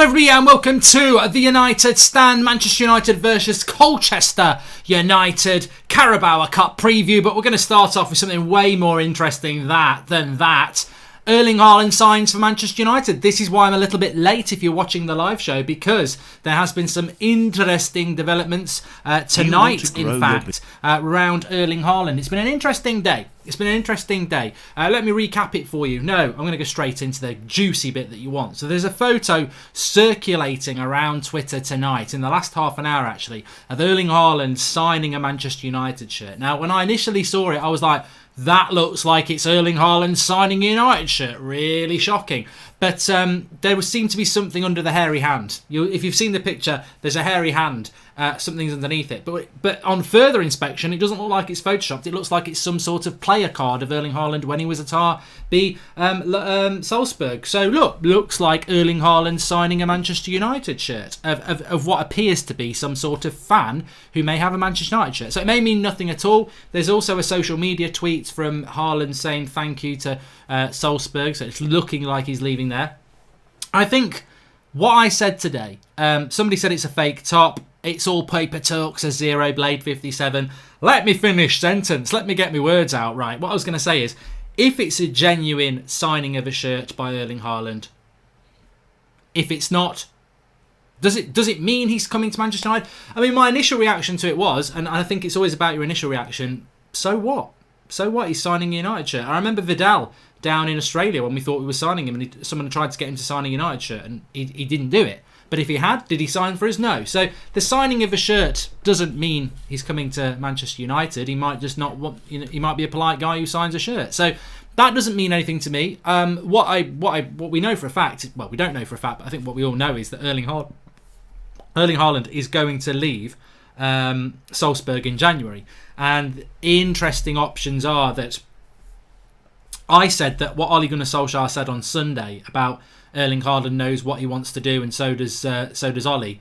Hello everybody and welcome to the United Stand, Manchester United versus Colchester United Carabao Cup preview. But we're going to start off with something way more interesting than that. Erling Haaland signs for Manchester United. This is why I'm a little bit late if you're watching the live show, because there has been some interesting developments tonight, in fact, around Erling Haaland. It's been an interesting day. Let me recap it for you. No, I'm going to go straight into the juicy bit that you want. So there's a photo circulating around Twitter tonight, in the last half an hour actually, of Erling Haaland signing a Manchester United shirt. Now, when I initially saw it, I was like, that looks like it's Erling Haaland signing a United shirt. Really shocking. But there seemed to be something under the hairy hand. If you've seen the picture, there's a hairy hand. Something's underneath it. But on further inspection, it doesn't look like it's photoshopped. It looks like it's some sort of player card of Erling Haaland when he was at RB Salzburg. So looks like Erling Haaland signing a Manchester United shirt of what appears to be some sort of fan who may have a Manchester United shirt. So it may mean nothing at all. There's also a social media tweet from Haaland saying thank you to Salzburg. So it's looking like he's leaving there. I think what I said today, somebody said it's a fake top. It's all paper talk, says Zero Blade 57. Let me finish sentence. Let me get my words out right. What I was going to say is, if it's a genuine signing of a shirt by Erling Haaland, if it's not, does it mean he's coming to Manchester United? I mean, my initial reaction to it was, and I think it's always about your initial reaction, so what? So what? He's signing a United shirt. I remember Vidal down in Australia when we thought we were signing him, and someone tried to get him to sign a United shirt, and he didn't do it. But if he had, did he sign for us? No. So the signing of a shirt doesn't mean he's coming to Manchester United. He might just not want. He might be a polite guy who signs a shirt. So that doesn't mean anything to me. What we know for a fact, well, we don't know for a fact, but I think what we all know is that Erling Haaland is going to leave Salzburg in January. And interesting options are that I said that what Ole Gunnar Solskjaer said on Sunday about Erling Haaland knows what he wants to do, and so does Ole.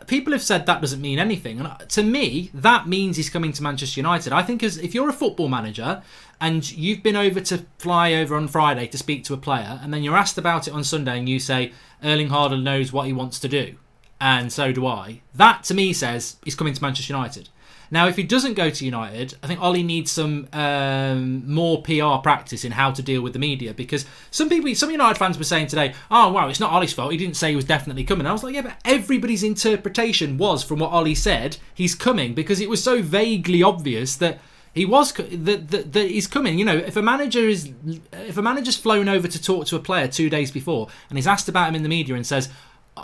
People have said that doesn't mean anything, and to me, that means he's coming to Manchester United. I think if you're a football manager and you've been over to fly over on Friday to speak to a player, and then you're asked about it on Sunday, and you say Erling Haaland knows what he wants to do, and so do I. That to me says he's coming to Manchester United. Now, if he doesn't go to United, I think Ollie needs some more PR practice in how to deal with the media, because some United fans were saying today, oh, wow, it's not Ollie's fault. He didn't say he was definitely coming. I was like, yeah, but everybody's interpretation was, from what Ollie said, he's coming, because it was so vaguely obvious that that he's coming. You know, if a manager's flown over to talk to a player 2 days before and he's asked about him in the media and says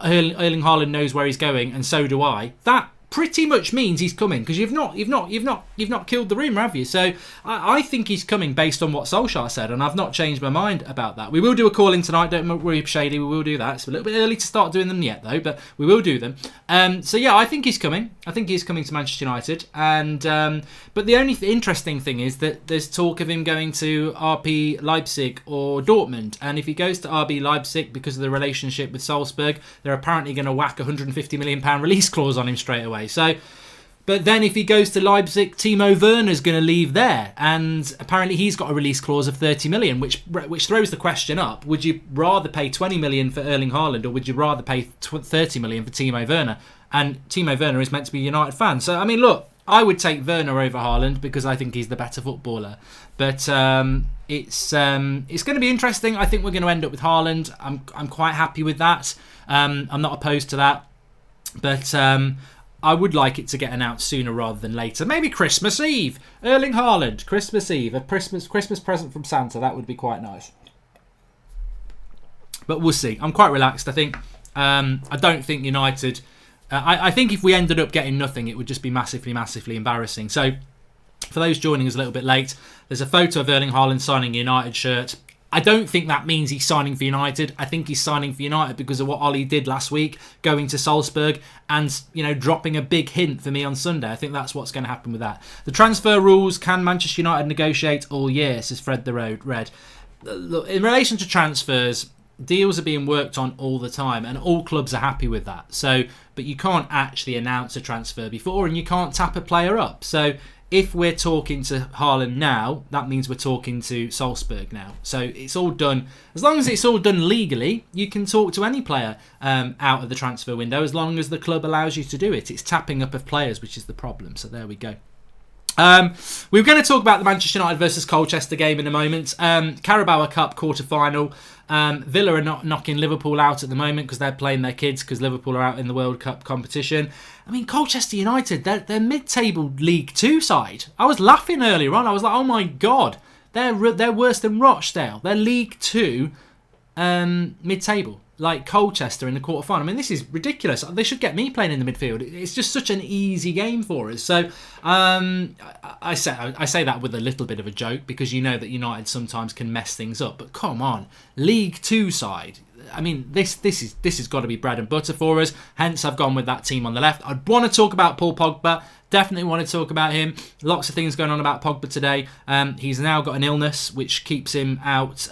Erling Haaland knows where he's going and so do I, that pretty much means he's coming, because you've not killed the rumour, have you? So I think he's coming based on what Solskjaer said, and I've not changed my mind about that. We will do a call in tonight, don't worry, Shady, we will do that. It's a little bit early to start doing them yet though, but we will do them. So yeah, I think he's coming. I think he's coming to Manchester United, and but the only interesting thing is that there's talk of him going to RB Leipzig or Dortmund, and if he goes to RB Leipzig, because of the relationship with Salzburg, they're apparently going to whack a £150 million release clause on him straight away. So, but then if he goes to Leipzig, Timo Werner's going to leave there, and apparently he's got a release clause of 30 million, which throws the question up: would you rather pay 20 million for Erling Haaland, or would you rather pay 30 million for Timo Werner? And Timo Werner is meant to be a United fan, so I mean, look, I would take Werner over Haaland because I think he's the better footballer. But it's going to be interesting. I think we're going to end up with Haaland. I'm quite happy with that. I'm not opposed to that, but I would like it to get announced sooner rather than later. Maybe Christmas Eve. Erling Haaland, Christmas Eve. A Christmas present from Santa. That would be quite nice. But we'll see. I'm quite relaxed, I think. I don't think United... I think if we ended up getting nothing, it would just be massively, massively embarrassing. So, for those joining us a little bit late, there's a photo of Erling Haaland signing a United shirt. I don't think that means he's signing for United. I think he's signing for United because of what Ollie did last week, going to Salzburg and, dropping a big hint for me on Sunday. I think that's what's going to happen with that. The transfer rules, can Manchester United negotiate all year, says Fred the Red. Look, in relation to transfers, deals are being worked on all the time, and all clubs are happy with that. So, but you can't actually announce a transfer before, and you can't tap a player up. So if we're talking to Haaland now, that means we're talking to Salzburg now. So it's all done. As long as it's all done legally, you can talk to any player out of the transfer window as long as the club allows you to do it. It's tapping up of players, which is the problem. So there we go. We're going to talk about the Manchester United versus Colchester game in a moment. Carabao Cup quarter-final. Villa are not knocking Liverpool out at the moment because they're playing their kids because Liverpool are out in the World Cup competition. I mean, Colchester United, they're mid-table League 2 side. I was laughing earlier on. I was like, oh my God, they're worse than Rochdale. They're League 2 mid-table. Like Colchester in the quarter-final. I mean, this is ridiculous. They should get me playing in the midfield. It's just such an easy game for us. So I say that with a little bit of a joke because you know that United sometimes can mess things up. But come on, League 2 side. I mean, this has got to be bread and butter for us. Hence, I've gone with that team on the left. I'd want to talk about Paul Pogba. Definitely want to talk about him. Lots of things going on about Pogba today. He's now got an illness which keeps him out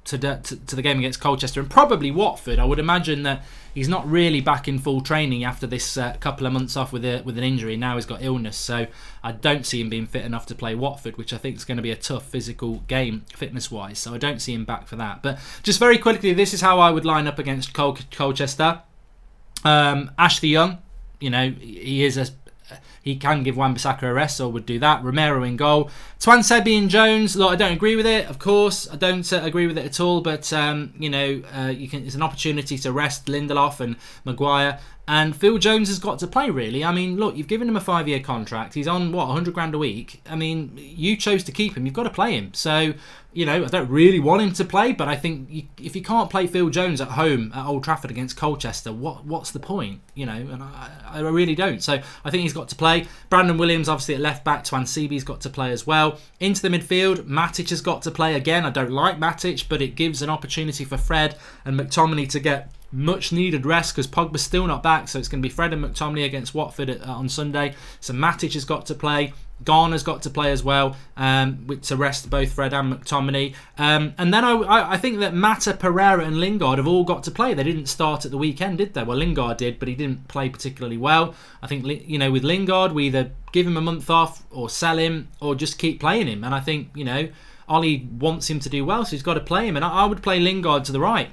to the game against Colchester and probably Watford. I would imagine that he's not really back in full training after this couple of months off with an injury. Now he's got illness, so I don't see him being fit enough to play Watford, which I think is going to be a tough physical game fitness-wise. So I don't see him back for that. But just very quickly, this is how I would line up against Colchester. Ashley Young, he can give Wan-Bissaka a rest, so would do that. Romero in goal. Twansebi and Jones. Look, I don't agree with it, of course. I don't agree with it at all, but it's an opportunity to rest Lindelof and Maguire. And Phil Jones has got to play, really. I mean, look, you've given him a 5-year contract. He's on, 100 grand a week. I mean, you chose to keep him. You've got to play him. So, I don't really want him to play, but I think if you can't play Phil Jones at home at Old Trafford against Colchester, what's the point? And I really don't. So I think he's got to play. Brandon Williams, obviously, at left back. Twansebi's got to play as well. Into the midfield, Matic has got to play again. I don't like Matic, but it gives an opportunity for Fred and McTominay to get much needed rest because Pogba's still not back, so it's going to be Fred and McTominay against Watford on Sunday. So Matic has got to play. Garner's got to play as well to rest both Fred and McTominay. And then I think that Mata, Pereira and Lingard have all got to play. They didn't start at the weekend, did they? Well, Lingard did, but he didn't play particularly well. I think, with Lingard, we either give him a month off or sell him or just keep playing him. And I think, Ollie wants him to do well, so he's got to play him. And I would play Lingard to the right.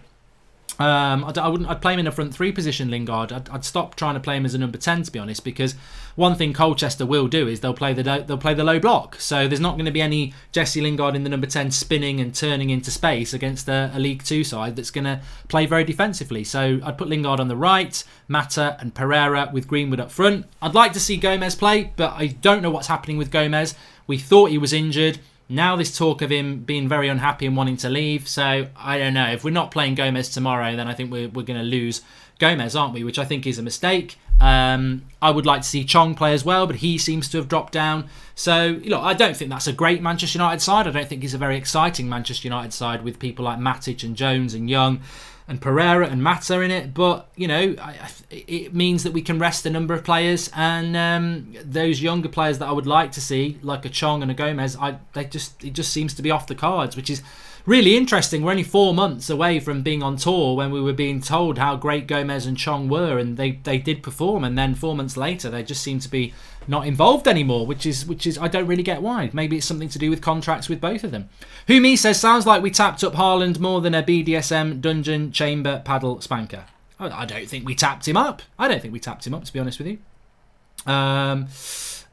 I'd play him in a front three position, Lingard. I'd stop trying to play him as a number 10, to be honest, because one thing Colchester will do is they'll play the low block. So there's not going to be any Jesse Lingard in the number 10 spinning and turning into space against a League 2 side that's going to play very defensively. So I'd put Lingard on the right, Mata and Pereira with Greenwood up front. I'd like to see Gomez play, but I don't know what's happening with Gomez. We thought he was injured. Now there's talk of him being very unhappy and wanting to leave. So I don't know. If we're not playing Gomez tomorrow, then I think we're going to lose Gomez, aren't we? Which I think is a mistake. I would like to see Chong play as well, but he seems to have dropped down. So, I don't think that's a great Manchester United side. I don't think it's a very exciting Manchester United side with people like Matic and Jones and Young and Pereira and Mata in it. But, it means that we can rest a number of players, and those younger players that I would like to see, like a Chong and a Gomez, it just seems to be off the cards, which is really interesting. We're only 4 months away from being on tour when we were being told how great Gomez and Chong were, and they did perform, and then 4 months later they just seem to be not involved anymore, which is I don't really get why. Maybe it's something to do with contracts with both of them. Who says, sounds like we tapped up Haaland more than a BDSM dungeon chamber paddle spanker. I don't think we tapped him up. To be honest with you.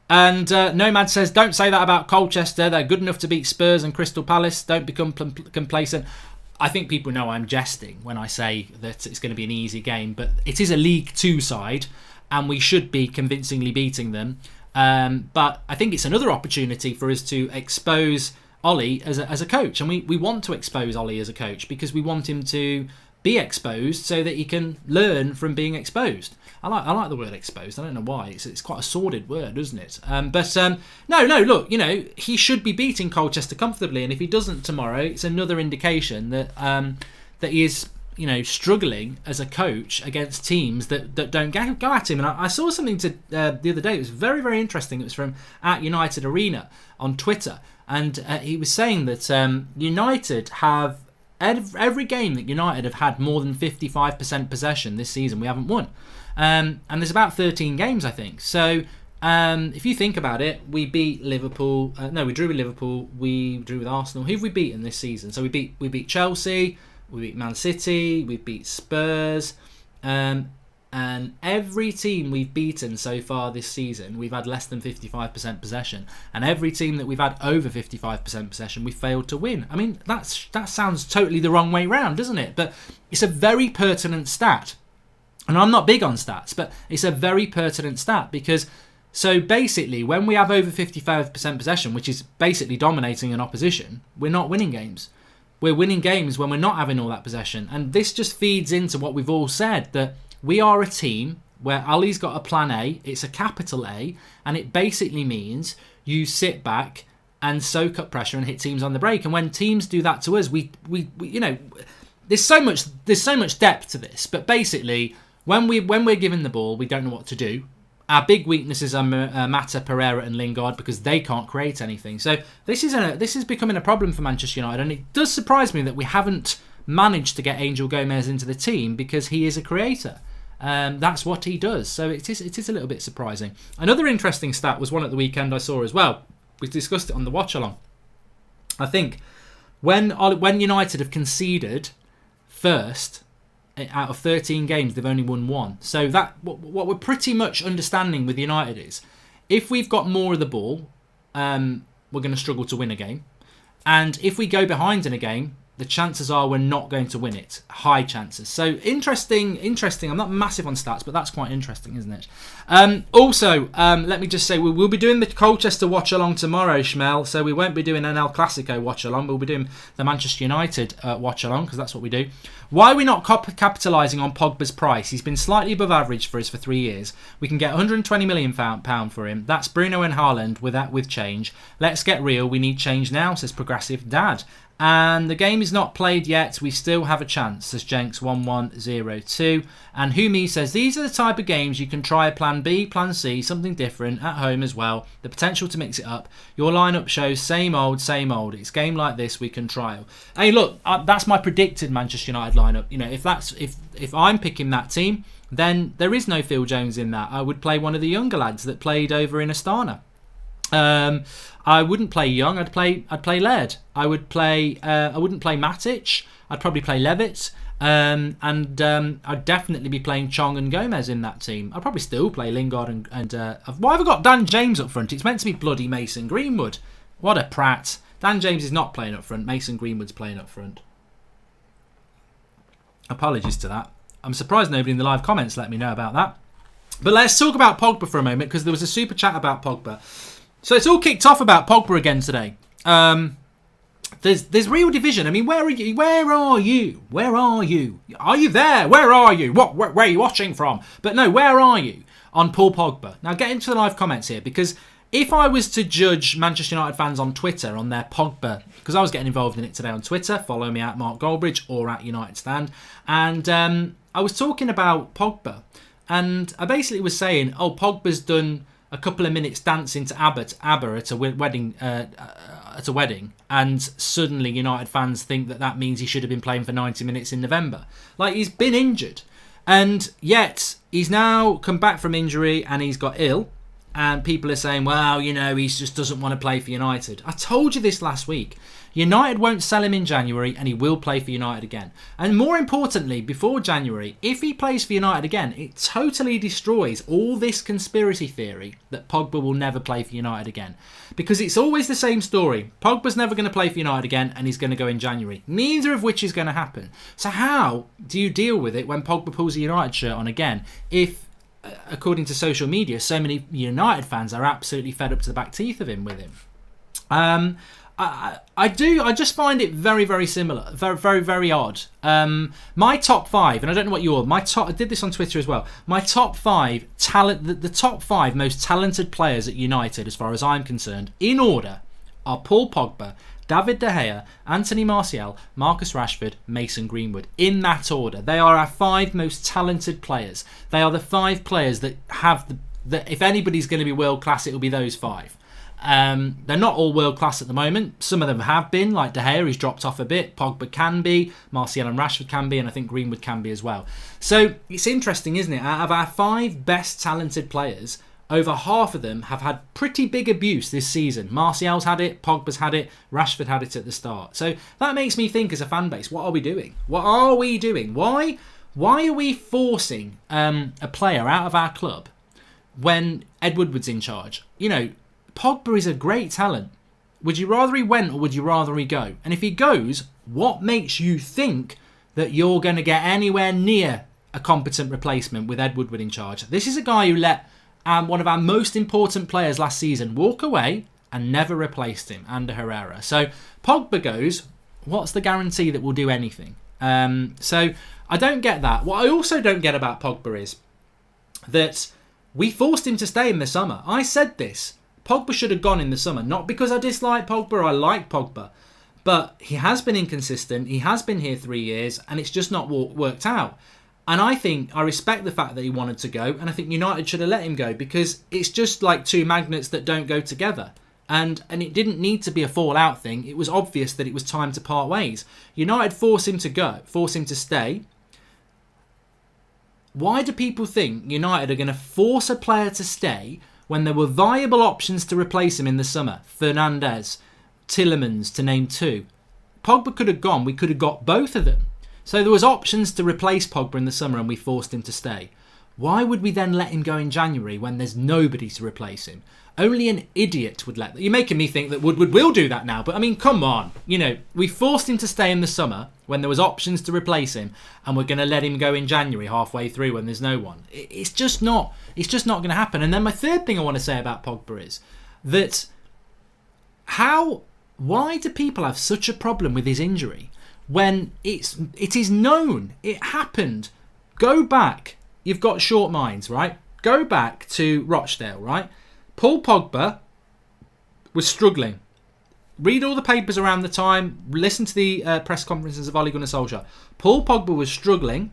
And Nomad says, don't say that about Colchester. They're good enough to beat Spurs and Crystal Palace. Don't become complacent. I think people know I'm jesting when I say that it's going to be an easy game, but it is a League 2 side, and we should be convincingly beating them. But I think it's another opportunity for us to expose Ollie as a coach, and we want to expose Ollie as a coach because we want him to be exposed so that he can learn from being exposed. I like the word exposed. I don't know why. It's quite a sordid word, isn't it? No. Look, he should be beating Colchester comfortably, and if he doesn't tomorrow, it's another indication that that he is struggling as a coach against teams that don't go at him. And I saw something the other day. It was very, very interesting. It was from @United Arena on Twitter, and he was saying that United have every game that United have had more than 55% possession this season, we haven't won. And there's about 13 games, I think. So If you think about it, we beat Liverpool. We drew with Liverpool. We drew with Arsenal. Who have we beaten this season? So we beat Chelsea. We beat Man City. We beat Spurs. And every team we've beaten so far this season, we've had less than 55% possession. And every team that we've had over 55% possession, we failed to win. I mean, that sounds totally the wrong way round, doesn't it? But it's a very pertinent stat. And I'm not big on stats, but it's a very pertinent stat because, so basically, when we have over 55% possession, which is basically dominating an opposition, we're not winning games. We're winning games when we're not having all that possession. And this just feeds into what we've all said, that we are a team where Ali's got a plan A, it's a capital A, and it basically means you sit back and soak up pressure and hit teams on the break. And when teams do that to us, we there's so much depth to this. But basically, when we're given the ball, we don't know what to do. Our big weaknesses are Mata, Pereira and Lingard because they can't create anything. So this is becoming a problem for Manchester United, and it does surprise me that we haven't managed to get Angel Gomez into the team because he is a creator. That's what he does. So it is a little bit surprising. Another interesting stat was one at the weekend I saw as well. We discussed it on the watch along. I think when United have conceded first out of 13 games, they've only won 1. So that what we're pretty much understanding with United is, if we've got more of the ball, we're going to struggle to win a game. And if we go behind in a game, the chances are we're not going to win it. High chances. So interesting. I'm not massive on stats, but that's quite interesting, isn't it? Also, let me just say, we'll be doing the Colchester watch-along tomorrow, Schmel. So we won't be doing an El Clasico watch-along. We'll be doing the Manchester United watch-along, because that's what we do. Why are we not capitalising on Pogba's price? He's been slightly above average for us for 3 years. We can get £120 million for him. That's Bruno and Haaland with change. Let's get real. We need change now, says Progressive Dad. And the game is not played yet. We still have a chance, says Jenks1102. And Humi says, these are the type of games you can try a plan B, plan C, something different at home as well. The potential to mix it up. Your lineup shows same old, same old. It's a game like this we can trial. Hey, look, that's my predicted Manchester United lineup. You know, if I'm picking that team, then there is no Phil Jones in that. I would play one of the younger lads that played over in Astana. I wouldn't play Young. I'd play Laird. I wouldn't play Matic. I'd probably play Levitt. And I'd definitely be playing Chong and Gomez in that team. I'd probably still play Lingard and why have I got Dan James up front? It's meant to be bloody Mason Greenwood. What a prat. Dan James is not playing up front. Mason Greenwood's playing up front. Apologies to that. I'm surprised nobody in the live comments let me know about that. But let's talk about Pogba for a moment, because there was a super chat about Pogba. So it's all kicked off about Pogba again today. There's real division. I mean, where are you? Where are you? Where are you? Are you there? Where are you? Where are you watching from? But no, where are you on Paul Pogba? Now get into the live comments here, because if I was to judge Manchester United fans on Twitter on their Pogba, because I was getting involved in it today on Twitter, follow me at Mark Goldbridge or at United Stand, and I was talking about Pogba, and I basically was saying, oh, Pogba's done a couple of minutes dancing to ABBA at a wedding, and suddenly United fans think that means he should have been playing for 90 minutes in November. Like, he's been injured, and yet he's now come back from injury and he's got ill, and people are saying, well, you know, he just doesn't want to play for United. I told you this last week. United won't sell him in January, and he will play for United again. And more importantly, before January, if he plays for United again, it totally destroys all this conspiracy theory that Pogba will never play for United again. Because it's always the same story. Pogba's never going to play for United again, and he's going to go in January. Neither of which is going to happen. So how do you deal with it when Pogba pulls a United shirt on again, if, according to social media, so many United fans are absolutely fed up to the back teeth of him with him? I just find it very, very similar, very, very, very odd. My top 5, and I don't know what I did this on Twitter as well. My top 5 the top 5 most talented players at United, as far as I'm concerned, in order, are Paul Pogba, David De Gea, Anthony Martial, Marcus Rashford, Mason Greenwood. In that order, they are our 5 most talented players. They are the 5 players that have if anybody's going to be world class, it will be those 5. They're not all world class at the moment. Some of them have been, like De Gea, who's dropped off a bit. Pogba can be, Martial and Rashford can be, and I think Greenwood can be as well. So it's interesting, isn't it? Out of our 5 best talented players, over half of them have had pretty big abuse this season. Martial's had it, Pogba's had it, Rashford had it at the start. So that makes me think as a fan base, what are we doing? What are we doing? Why are we forcing a player out of our club when Ed Woodward's in charge? You know, Pogba is a great talent. Would you rather he went or would you rather he go? And if he goes, what makes you think that you're going to get anywhere near a competent replacement with Ed Woodward in charge? This is a guy who let one of our most important players last season walk away and never replaced him, Ander Herrera. So Pogba goes, what's the guarantee that we'll do anything? So I don't get that. What I also don't get about Pogba is that we forced him to stay in the summer. I said this. Pogba should have gone in the summer. Not because I dislike Pogba, I like Pogba. But he has been inconsistent. He has been here 3 years and it's just not worked out. And I respect the fact that he wanted to go, and I think United should have let him go because it's just like two magnets that don't go together. And it didn't need to be a fallout thing. It was obvious that it was time to part ways. United force him to stay. Why do people think United are going to force a player to stay when there were viable options to replace him in the summer? Fernandes, Tielemans, to name two. Pogba could have gone. We could have got both of them. So there was options to replace Pogba in the summer and we forced him to stay. Why would we then let him go in January when there's nobody to replace him? Only an idiot would let that. You're making me think that Woodward will do that now. But I mean, come on. You know, we forced him to stay in the summer when there was options to replace him, and we're going to let him go in January halfway through when there's no one. It's just not going to happen. And then my third thing I want to say about Pogba is that why do people have such a problem with his injury when it is known, it happened? Go back. You've got short minds, right? Go back to Rochdale, right? Paul Pogba was struggling. Read all the papers around the time. Listen to the press conferences of Ole Gunnar Solskjaer. Paul Pogba was struggling.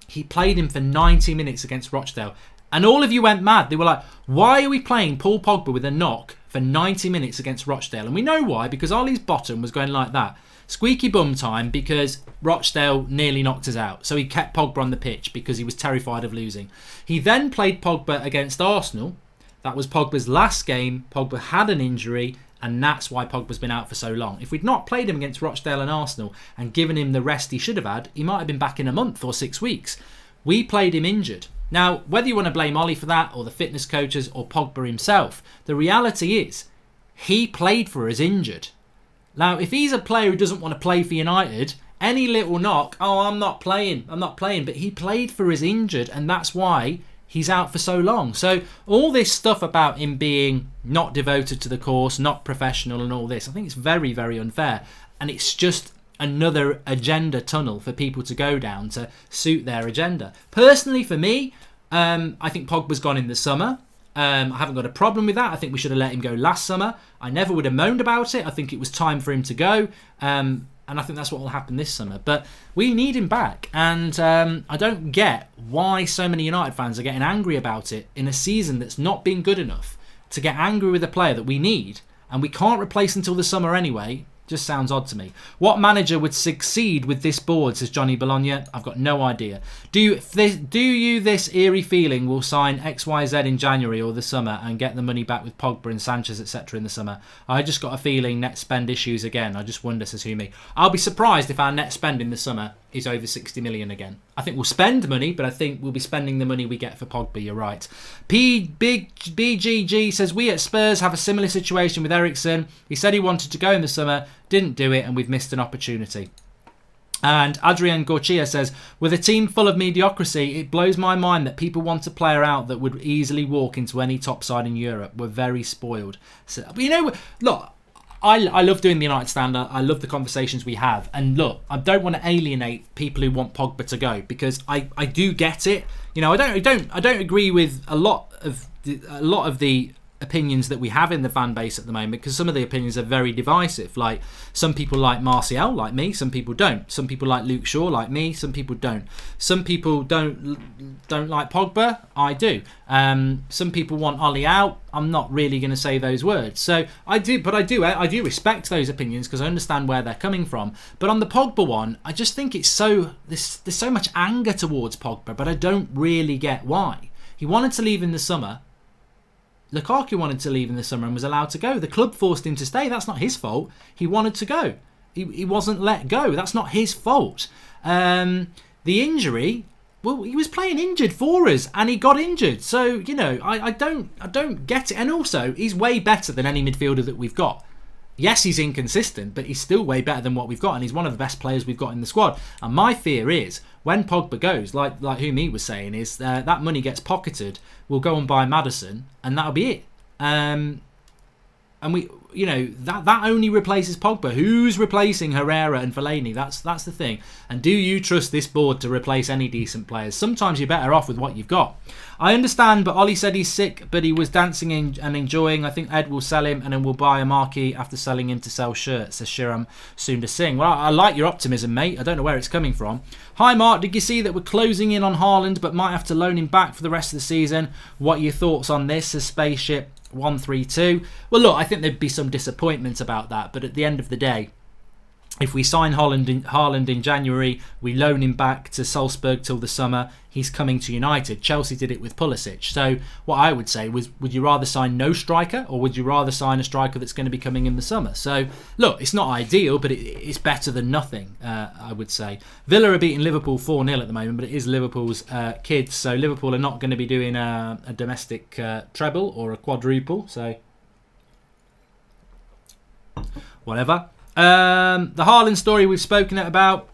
He played him for 90 minutes against Rochdale. And all of you went mad. They were like, why are we playing Paul Pogba with a knock for 90 minutes against Rochdale? And we know why, because Ollie's bottom was going like that. Squeaky bum time because Rochdale nearly knocked us out. So he kept Pogba on the pitch because he was terrified of losing. He then played Pogba against Arsenal. That was Pogba's last game. Pogba had an injury, and that's why Pogba's been out for so long. If we'd not played him against Rochdale and Arsenal and given him the rest he should have had, he might have been back in a month or 6 weeks. We played him injured. Now, whether you want to blame Ollie for that, or the fitness coaches, or Pogba himself, the reality is he played for us injured. Now, if he's a player who doesn't want to play for United, any little knock, I'm not playing, but he played for us injured, and that's why he's out for so long. So all this stuff about him being not devoted to the course, not professional and all this, I think it's very, very unfair. And it's just another agenda tunnel for people to go down to suit their agenda. Personally, for me, I think Pogba's gone in the summer. I haven't got a problem with that. I think we should have let him go last summer. I never would have moaned about it. I think it was time for him to go. And I think that's what will happen this summer. But we need him back. And I don't get why so many United fans are getting angry about it in a season that's not been good enough to get angry with a player that we need. And we can't replace until the summer anyway. Just sounds odd to me. What manager would succeed with this board, says Johnny Bologna? I've got no idea. Do you this eerie feeling will sign XYZ in January or the summer and get the money back with Pogba and Sanchez, etc. in the summer? I just got a feeling net spend issues again. I just wonder, says Humi. I'll be surprised if our net spend in the summer is over 60 million again. I think we'll spend money, but I think we'll be spending the money we get for Pogba. You're right. BGG says, we at Spurs have a similar situation with Eriksen. He said he wanted to go in the summer, didn't do it, and we've missed an opportunity. And Adrian Gorchia says, with a team full of mediocrity, it blows my mind that people want a player out that would easily walk into any top side in Europe. We're very spoiled. So, you know, look, I love doing the United Stand. I love the conversations we have. And look, I don't want to alienate people who want Pogba to go, because I do get it. You know, I don't agree with a lot of the opinions that we have in the fan base at the moment, because some of the opinions are very divisive. Like, some people like Martial, like me. Some people don't. Some people like Luke Shaw, like me. Some people don't. Some people don't like Pogba. I do. Some people want Ollie out. I'm not really going to say those words. So I do respect those opinions, because I understand where they're coming from. But on the Pogba one, I just think there's so much anger towards Pogba, but I don't really get why. He wanted to leave in the summer. Lukaku wanted to leave in the summer and was allowed to go. The club forced him to stay. That's not his fault. He wanted to go. He wasn't let go. That's not his fault. The injury, well, he was playing injured for us and he got injured. So, I don't get it. And also, he's way better than any midfielder that we've got. Yes, he's inconsistent, but he's still way better than what we've got, and he's one of the best players we've got in the squad. And my fear is, when Pogba goes, like whom he was saying, is that money gets pocketed, we'll go and buy Maddison, and that'll be it. And we, that only replaces Pogba. Who's replacing Herrera and Fellaini? That's the thing. And do you trust this board to replace any decent players? Sometimes you're better off with what you've got. I understand, but Ollie said he's sick, but he was dancing and enjoying. I think Ed will sell him, and then we'll buy a marquee after selling him to sell shirts, says Shiram soon to sing. Well, I like your optimism, mate. I don't know where it's coming from. Hi, Mark. Did you see that we're closing in on Haaland, but might have to loan him back for the rest of the season? What are your thoughts on this, says Spaceship 132? Well, look, I think there'd be some disappointment about that, but at the end of the day, if we sign Haaland in January, we loan him back to Salzburg till the summer, he's coming to United. Chelsea did it with Pulisic. So what I would say was, would you rather sign no striker, or would you rather sign a striker that's going to be coming in the summer? So look, it's not ideal, but it's better than nothing, I would say. Villa are beating Liverpool 4-0 at the moment, but it is Liverpool's kids. So Liverpool are not going to be doing a domestic treble or a quadruple. So whatever. The Haaland story we've spoken about.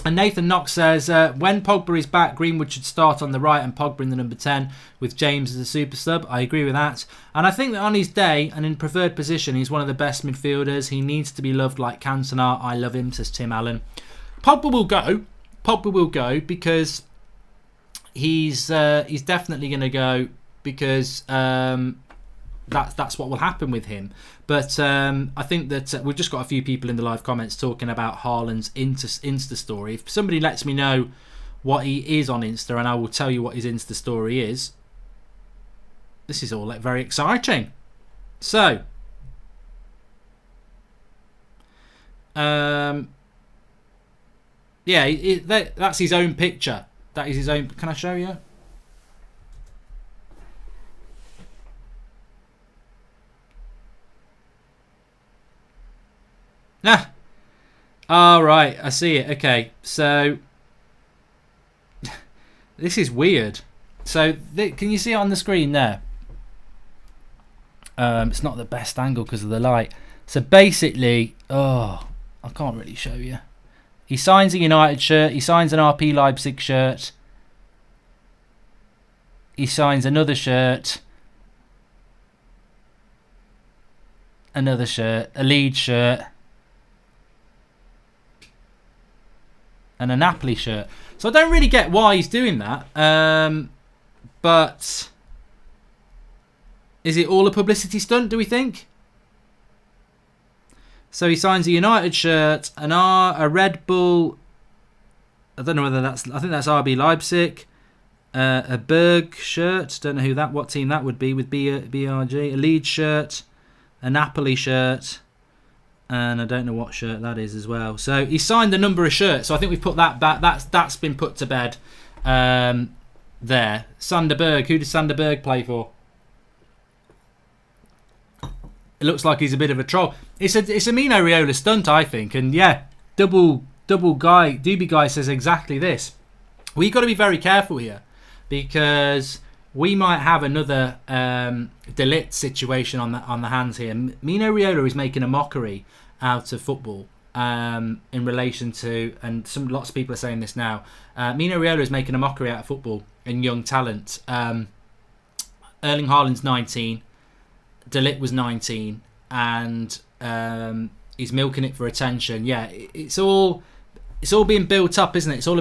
And Nathan Knox says, when Pogba is back, Greenwood should start on the right and Pogba in the number 10 with James as a super sub. I agree with that. And I think that on his day and in preferred position, he's one of the best midfielders. He needs to be loved like Cantona. I love him, says Tim Allen. Pogba will go. Pogba will go because he's definitely going to go because that's what will happen with him. But I think that we've just got a few people in the live comments talking about Haaland's Insta story. If somebody lets me know what he is on Insta, and I will tell you what his Insta story is. This is all very exciting. So, yeah, that's his own picture. That is his own. Can I show you? Nah. All right, I see it. Okay, so this is weird. So can you see it on the screen there? It's not the best angle because of the light. So basically, I can't really show you. He signs a United shirt. He signs an RP Leipzig shirt. He signs another shirt. Another shirt. A Leeds shirt. And a Napoli shirt. So I don't really get why he's doing that. But is it all a publicity stunt, do we think? So he signs a United shirt, a Red Bull. I don't know whether that's. I think that's RB Leipzig. A Berg shirt. Don't know what team that would be with BRG. A Leeds shirt. A Napoli shirt. And I don't know what shirt that is as well. So he signed a number of shirts. So I think we've put that back. That's been put to bed there. Sander Berg. Who does Sander Berg play for? It looks like he's a bit of a troll. It's a Mino Raiola stunt, I think. And yeah, double guy. Doobie Guy says exactly this. We've got to be very careful here because we might have another De Ligt situation on the hands here. Mino Raiola is making a mockery out of football in relation to, and lots of people are saying this now. Mino Raiola is making a mockery out of football and young talent. Erling Haaland's 19, De Ligt was 19, and he's milking it for attention. Yeah, it's all being built up, isn't it? It's all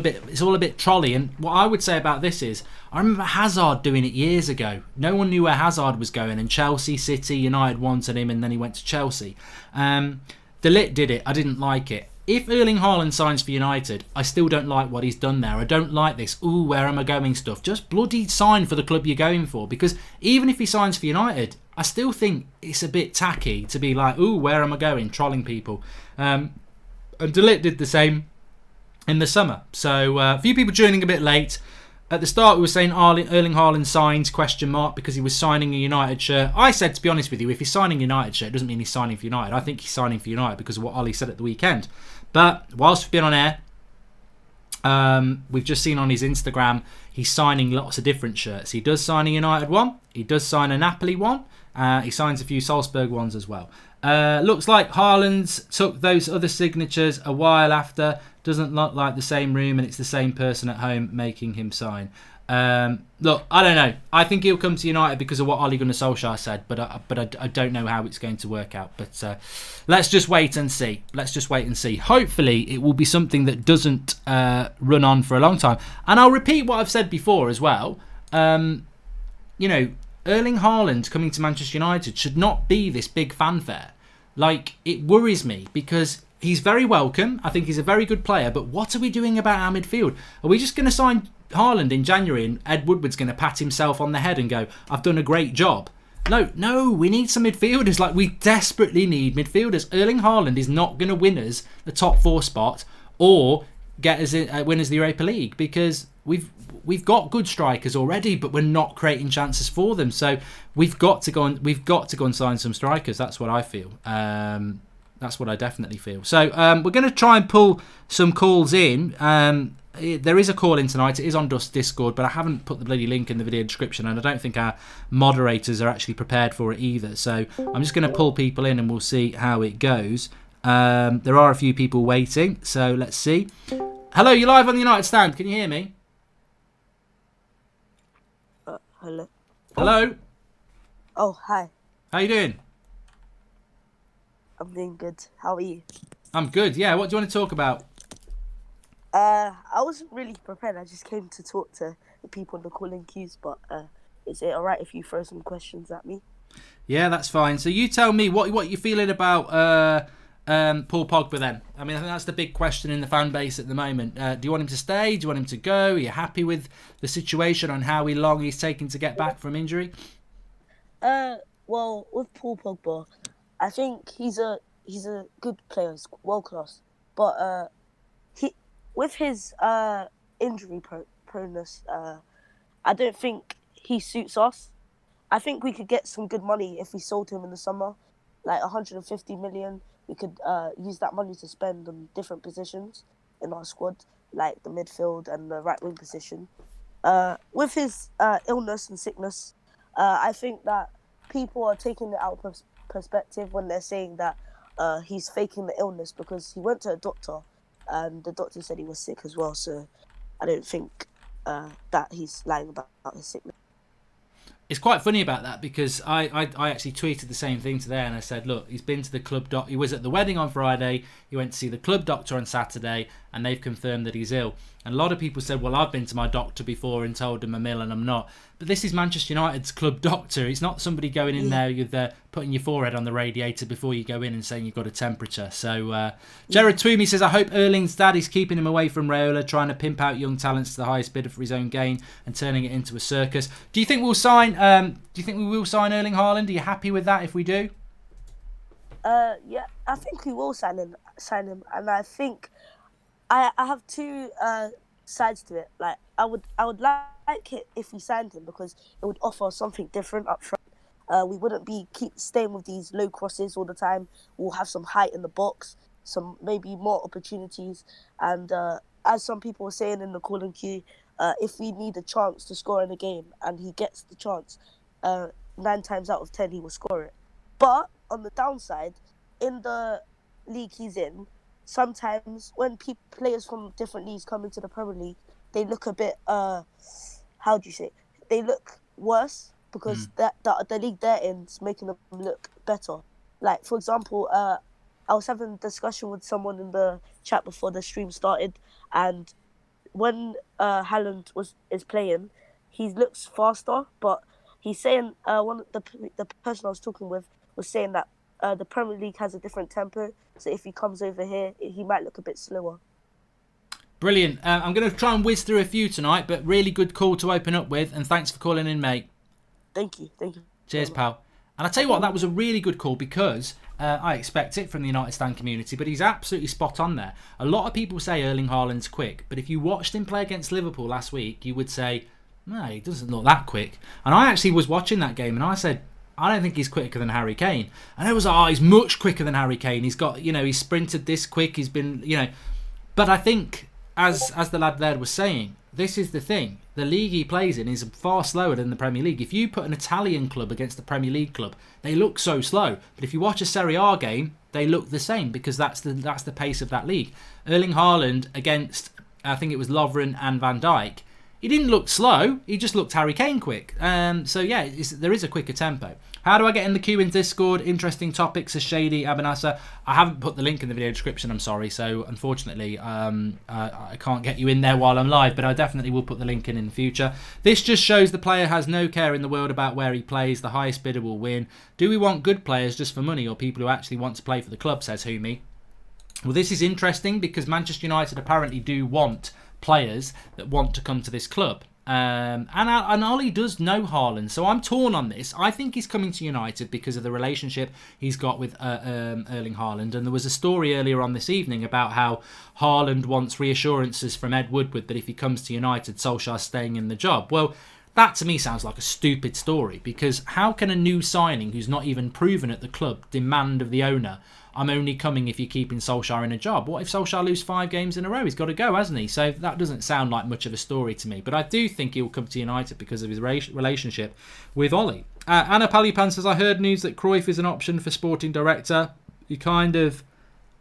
a bit trolley. And what I would say about this is, I remember Hazard doing it years ago. No one knew where Hazard was going, and Chelsea, City, United wanted him, and then he went to Chelsea. De Ligt did it. I didn't like it. If Erling Haaland signs for United, I still don't like what he's done there. I don't like this, ooh, where am I going stuff. Just bloody sign for the club you're going for. Because even if he signs for United, I still think it's a bit tacky to be like, ooh, where am I going? Trolling people. And De Ligt did the same in the summer. So a few people joining a bit late. At the start, we were saying Erling Haaland signs, ? Because he was signing a United shirt. I said, to be honest with you, if he's signing a United shirt, it doesn't mean he's signing for United. I think he's signing for United because of what Ollie said at the weekend. But whilst we've been on air, we've just seen on his Instagram, he's signing lots of different shirts. He does sign a United one. He does sign a Napoli one. He signs a few Salzburg ones as well. Looks like Haaland's took those other signatures a while after. Doesn't look like the same room, and it's the same person at home making him sign. Look, I don't know. I think he'll come to United because of what Ole Gunnar Solskjaer said, but I don't know how it's going to work out. But let's just wait and see. Hopefully, it will be something that doesn't run on for a long time. And I'll repeat what I've said before as well. Erling Haaland coming to Manchester United should not be this big fanfare. Like, it worries me because he's very welcome. I think he's a very good player. But what are we doing about our midfield? Are we just going to sign Haaland in January and Ed Woodward's going to pat himself on the head and go, I've done a great job? No, we need some midfielders. Like, we desperately need midfielders. Erling Haaland is not going to win us the top 4 spot or get us win us the Europa League because we've got good strikers already, but we're not creating chances for them. So we've got to go and sign some strikers. That's what I feel. That's what I definitely feel. So we're going to try and pull some calls in. There is a call in tonight. It is on Discord, but I haven't put the bloody link in the video description, and I don't think our moderators are actually prepared for it either. So I'm just going to pull people in, and we'll see how it goes. There are a few people waiting, so let's see. Hello, you're live on the United Stand. Can you hear me? Hello. Hello. Oh, hi. How you doing? I'm doing good. How are you? I'm good, yeah. What do you want to talk about? I wasn't really prepared. I just came to talk to the people in the calling queues, but is it alright if you throw some questions at me? Yeah, that's fine. So you tell me what you're feeling about Paul Pogba then. I mean, I think that's the big question in the fan base at the moment. Do you want him to stay? Do you want him to go? Are you happy with the situation on how long he's taking to get back from injury? Well, with Paul Pogba, I think he's a good player, world class. But with his injury proneness, I don't think he suits us. I think we could get some good money if we sold him in the summer, like 150 million. We could use that money to spend on different positions in our squad, like the midfield and the right wing position. With his illness and sickness, I think that people are taking it out of perspective when they're saying that he's faking the illness because he went to a doctor and the doctor said he was sick as well. So I don't think that he's lying about his sickness. It's quite funny about that because I actually tweeted the same thing today and I said, look, he's been to the club doctor. He was at the wedding on Friday. He went to see the club doctor on Saturday and they've confirmed that he's ill. And a lot of people said, well, I've been to my doctor before and told him I'm ill and I'm not. But this is Manchester United's club doctor. It's not somebody going in there with putting your forehead on the radiator before you go in and saying you've got a temperature. So Jared Twomey says, I hope Erling's dad is keeping him away from Raiola, trying to pimp out young talents to the highest bidder for his own gain and turning it into a circus. Do you think we'll sign? Do you think we will sign Erling Haaland? Are you happy with that if we do? Yeah, I think we will sign him, and I think I have two sides to it. Like I would like it if we signed him because it would offer something different up front. We wouldn't keep staying with these low crosses all the time. We'll have some height in the box, some maybe more opportunities, and as some people were saying in the calling queue, if we need a chance to score in a game and he gets the chance, 9 times out of 10 he will score it. But on the downside, in the league he's in, sometimes when players from different leagues come into the Premier League, they look a bit, they look worse because the league they're in is making them look better. Like, for example, I was having a discussion with someone in the chat before the stream started, and when Haaland is playing, he looks faster, but he's saying, one of the person I was talking with was saying that the Premier League has a different tempo, so if he comes over here, he might look a bit slower. Brilliant. I'm going to try and whiz through a few tonight, but really good call to open up with, and thanks for calling in, mate. Thank you. Cheers, pal. And I tell you what, that was a really good call because I expect it from the United Stand community, but he's absolutely spot on there. A lot of people say Erling Haaland's quick, but if you watched him play against Liverpool last week, you would say, no, he doesn't look that quick. And I actually was watching that game, and I said, I don't think he's quicker than Harry Kane. And it was, he's much quicker than Harry Kane. He's got, he's sprinted this quick. He's been, But I think, as the lad there was saying, this is the thing. The league he plays in is far slower than the Premier League. If you put an Italian club against a Premier League club, they look so slow. But if you watch a Serie A game, they look the same because that's the pace of that league. Erling Haaland against, I think it was Lovren and Van Dijk, he didn't look slow. He just looked Harry Kane quick. So yeah, there is a quicker tempo. How do I get in the queue in Discord? Interesting topics, says Shady Abanasa. I haven't put the link in the video description, I'm sorry. So unfortunately, I can't get you in there while I'm live, but I definitely will put the link in the future. This just shows the player has no care in the world about where he plays. The highest bidder will win. Do we want good players just for money or people who actually want to play for the club, says Humi. Well, this is interesting because Manchester United apparently do want players that want to come to this club. And Ollie does know Haaland, so I'm torn on this. I think he's coming to United because of the relationship he's got with Erling Haaland. And there was a story earlier on this evening about how Haaland wants reassurances from Ed Woodward that if he comes to United, Solskjaer's staying in the job. Well, that to me sounds like a stupid story, because how can a new signing who's not even proven at the club demand of the owner, I'm only coming if you're keeping Solskjaer in a job? What if Solskjaer loses 5 games in a row? He's got to go, hasn't he? So that doesn't sound like much of a story to me. But I do think he'll come to United because of his relationship with Ollie. Anna Palipan says, I heard news that Cruyff is an option for sporting director. He kind of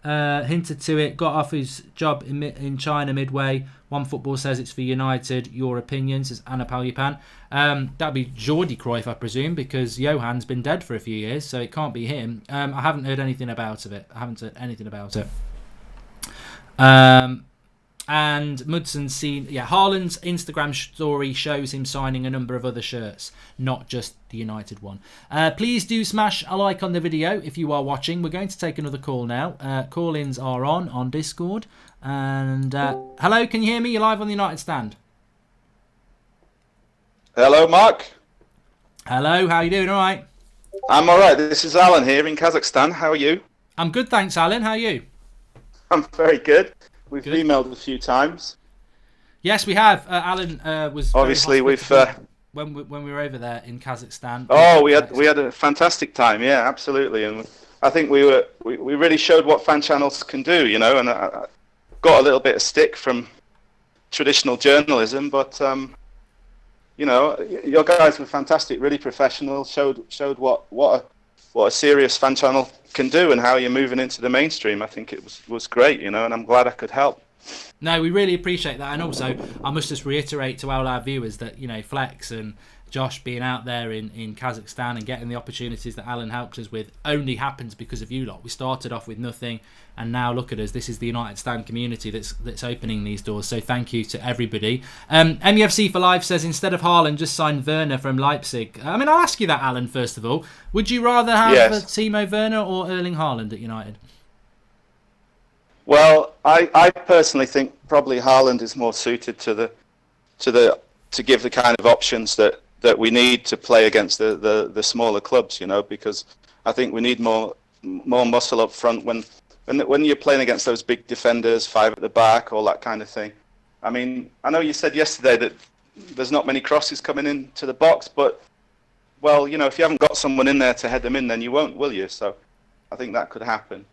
hinted to it, got off his job in China midway. One Football says it's for United. Your opinion, says Anna Palipan. That'd be Jordi Cruyff, I presume, because Johan's been dead for a few years, so it can't be him. I haven't heard anything about it. And Mudson's seen, Haaland's Instagram story shows him signing a number of other shirts, not just the United one. Please do smash a like on the video if you are watching. We're going to take another call now. Call-ins are on Discord. And hello, can you hear me? You're live on the United Stand. Hello, Mark. Hello, how are you doing? All right? I'm all right. This is Alan here in Kazakhstan. How are you? I'm good, thanks, Alan. How are you? I'm very good. We've emailed a few times. Yes, we have. Alan was obviously we've when we were over there in Kazakhstan. Oh, we had a fantastic time. Yeah, absolutely. And I think we really showed what fan channels can do. And I got a little bit of stick from traditional journalism, but your guys were fantastic, really professional. Showed what a serious fan channel can do and how you're moving into the mainstream. I think it was great, and I'm glad I could help. No, we really appreciate that. And also, I must just reiterate to all our viewers that, Flex and Josh being out there in Kazakhstan and getting the opportunities that Alan helped us with only happens because of you lot. We started off with nothing, and now look at us. This is the United Stand community that's opening these doors. So thank you to everybody. MEFC for Life says, instead of Haaland, just sign Werner from Leipzig. I'll ask you that, Alan, first of all. Would you rather have Timo Werner or Erling Haaland at United? Well, I personally think probably Haaland is more suited to give the kind of options that we need to play against the smaller clubs, because I think we need more muscle up front when you're playing against those big defenders, 5 at the back, all that kind of thing. I know you said yesterday that there's not many crosses coming into the box, but if you haven't got someone in there to head them in, then you won't, will you? So I think that could happen.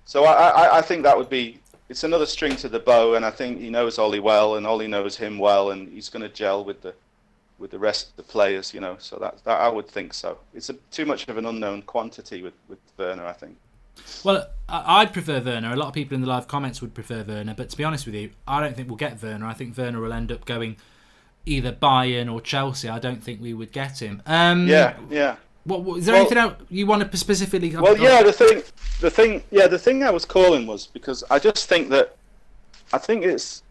So I think that would be, it's another string to the bow, and I think he knows Ollie well, and Ollie knows him well, and he's going to gel with the rest of the players, So that I would think so. It's too much of an unknown quantity with Werner, I think. Well, I'd prefer Werner. A lot of people in the live comments would prefer Werner, but to be honest with you, I don't think we'll get Werner. I think Werner will end up going either Bayern or Chelsea. I don't think we would get him. Yeah. Is there anything else you want to specifically? Well, the thing I was calling was because I just think that it's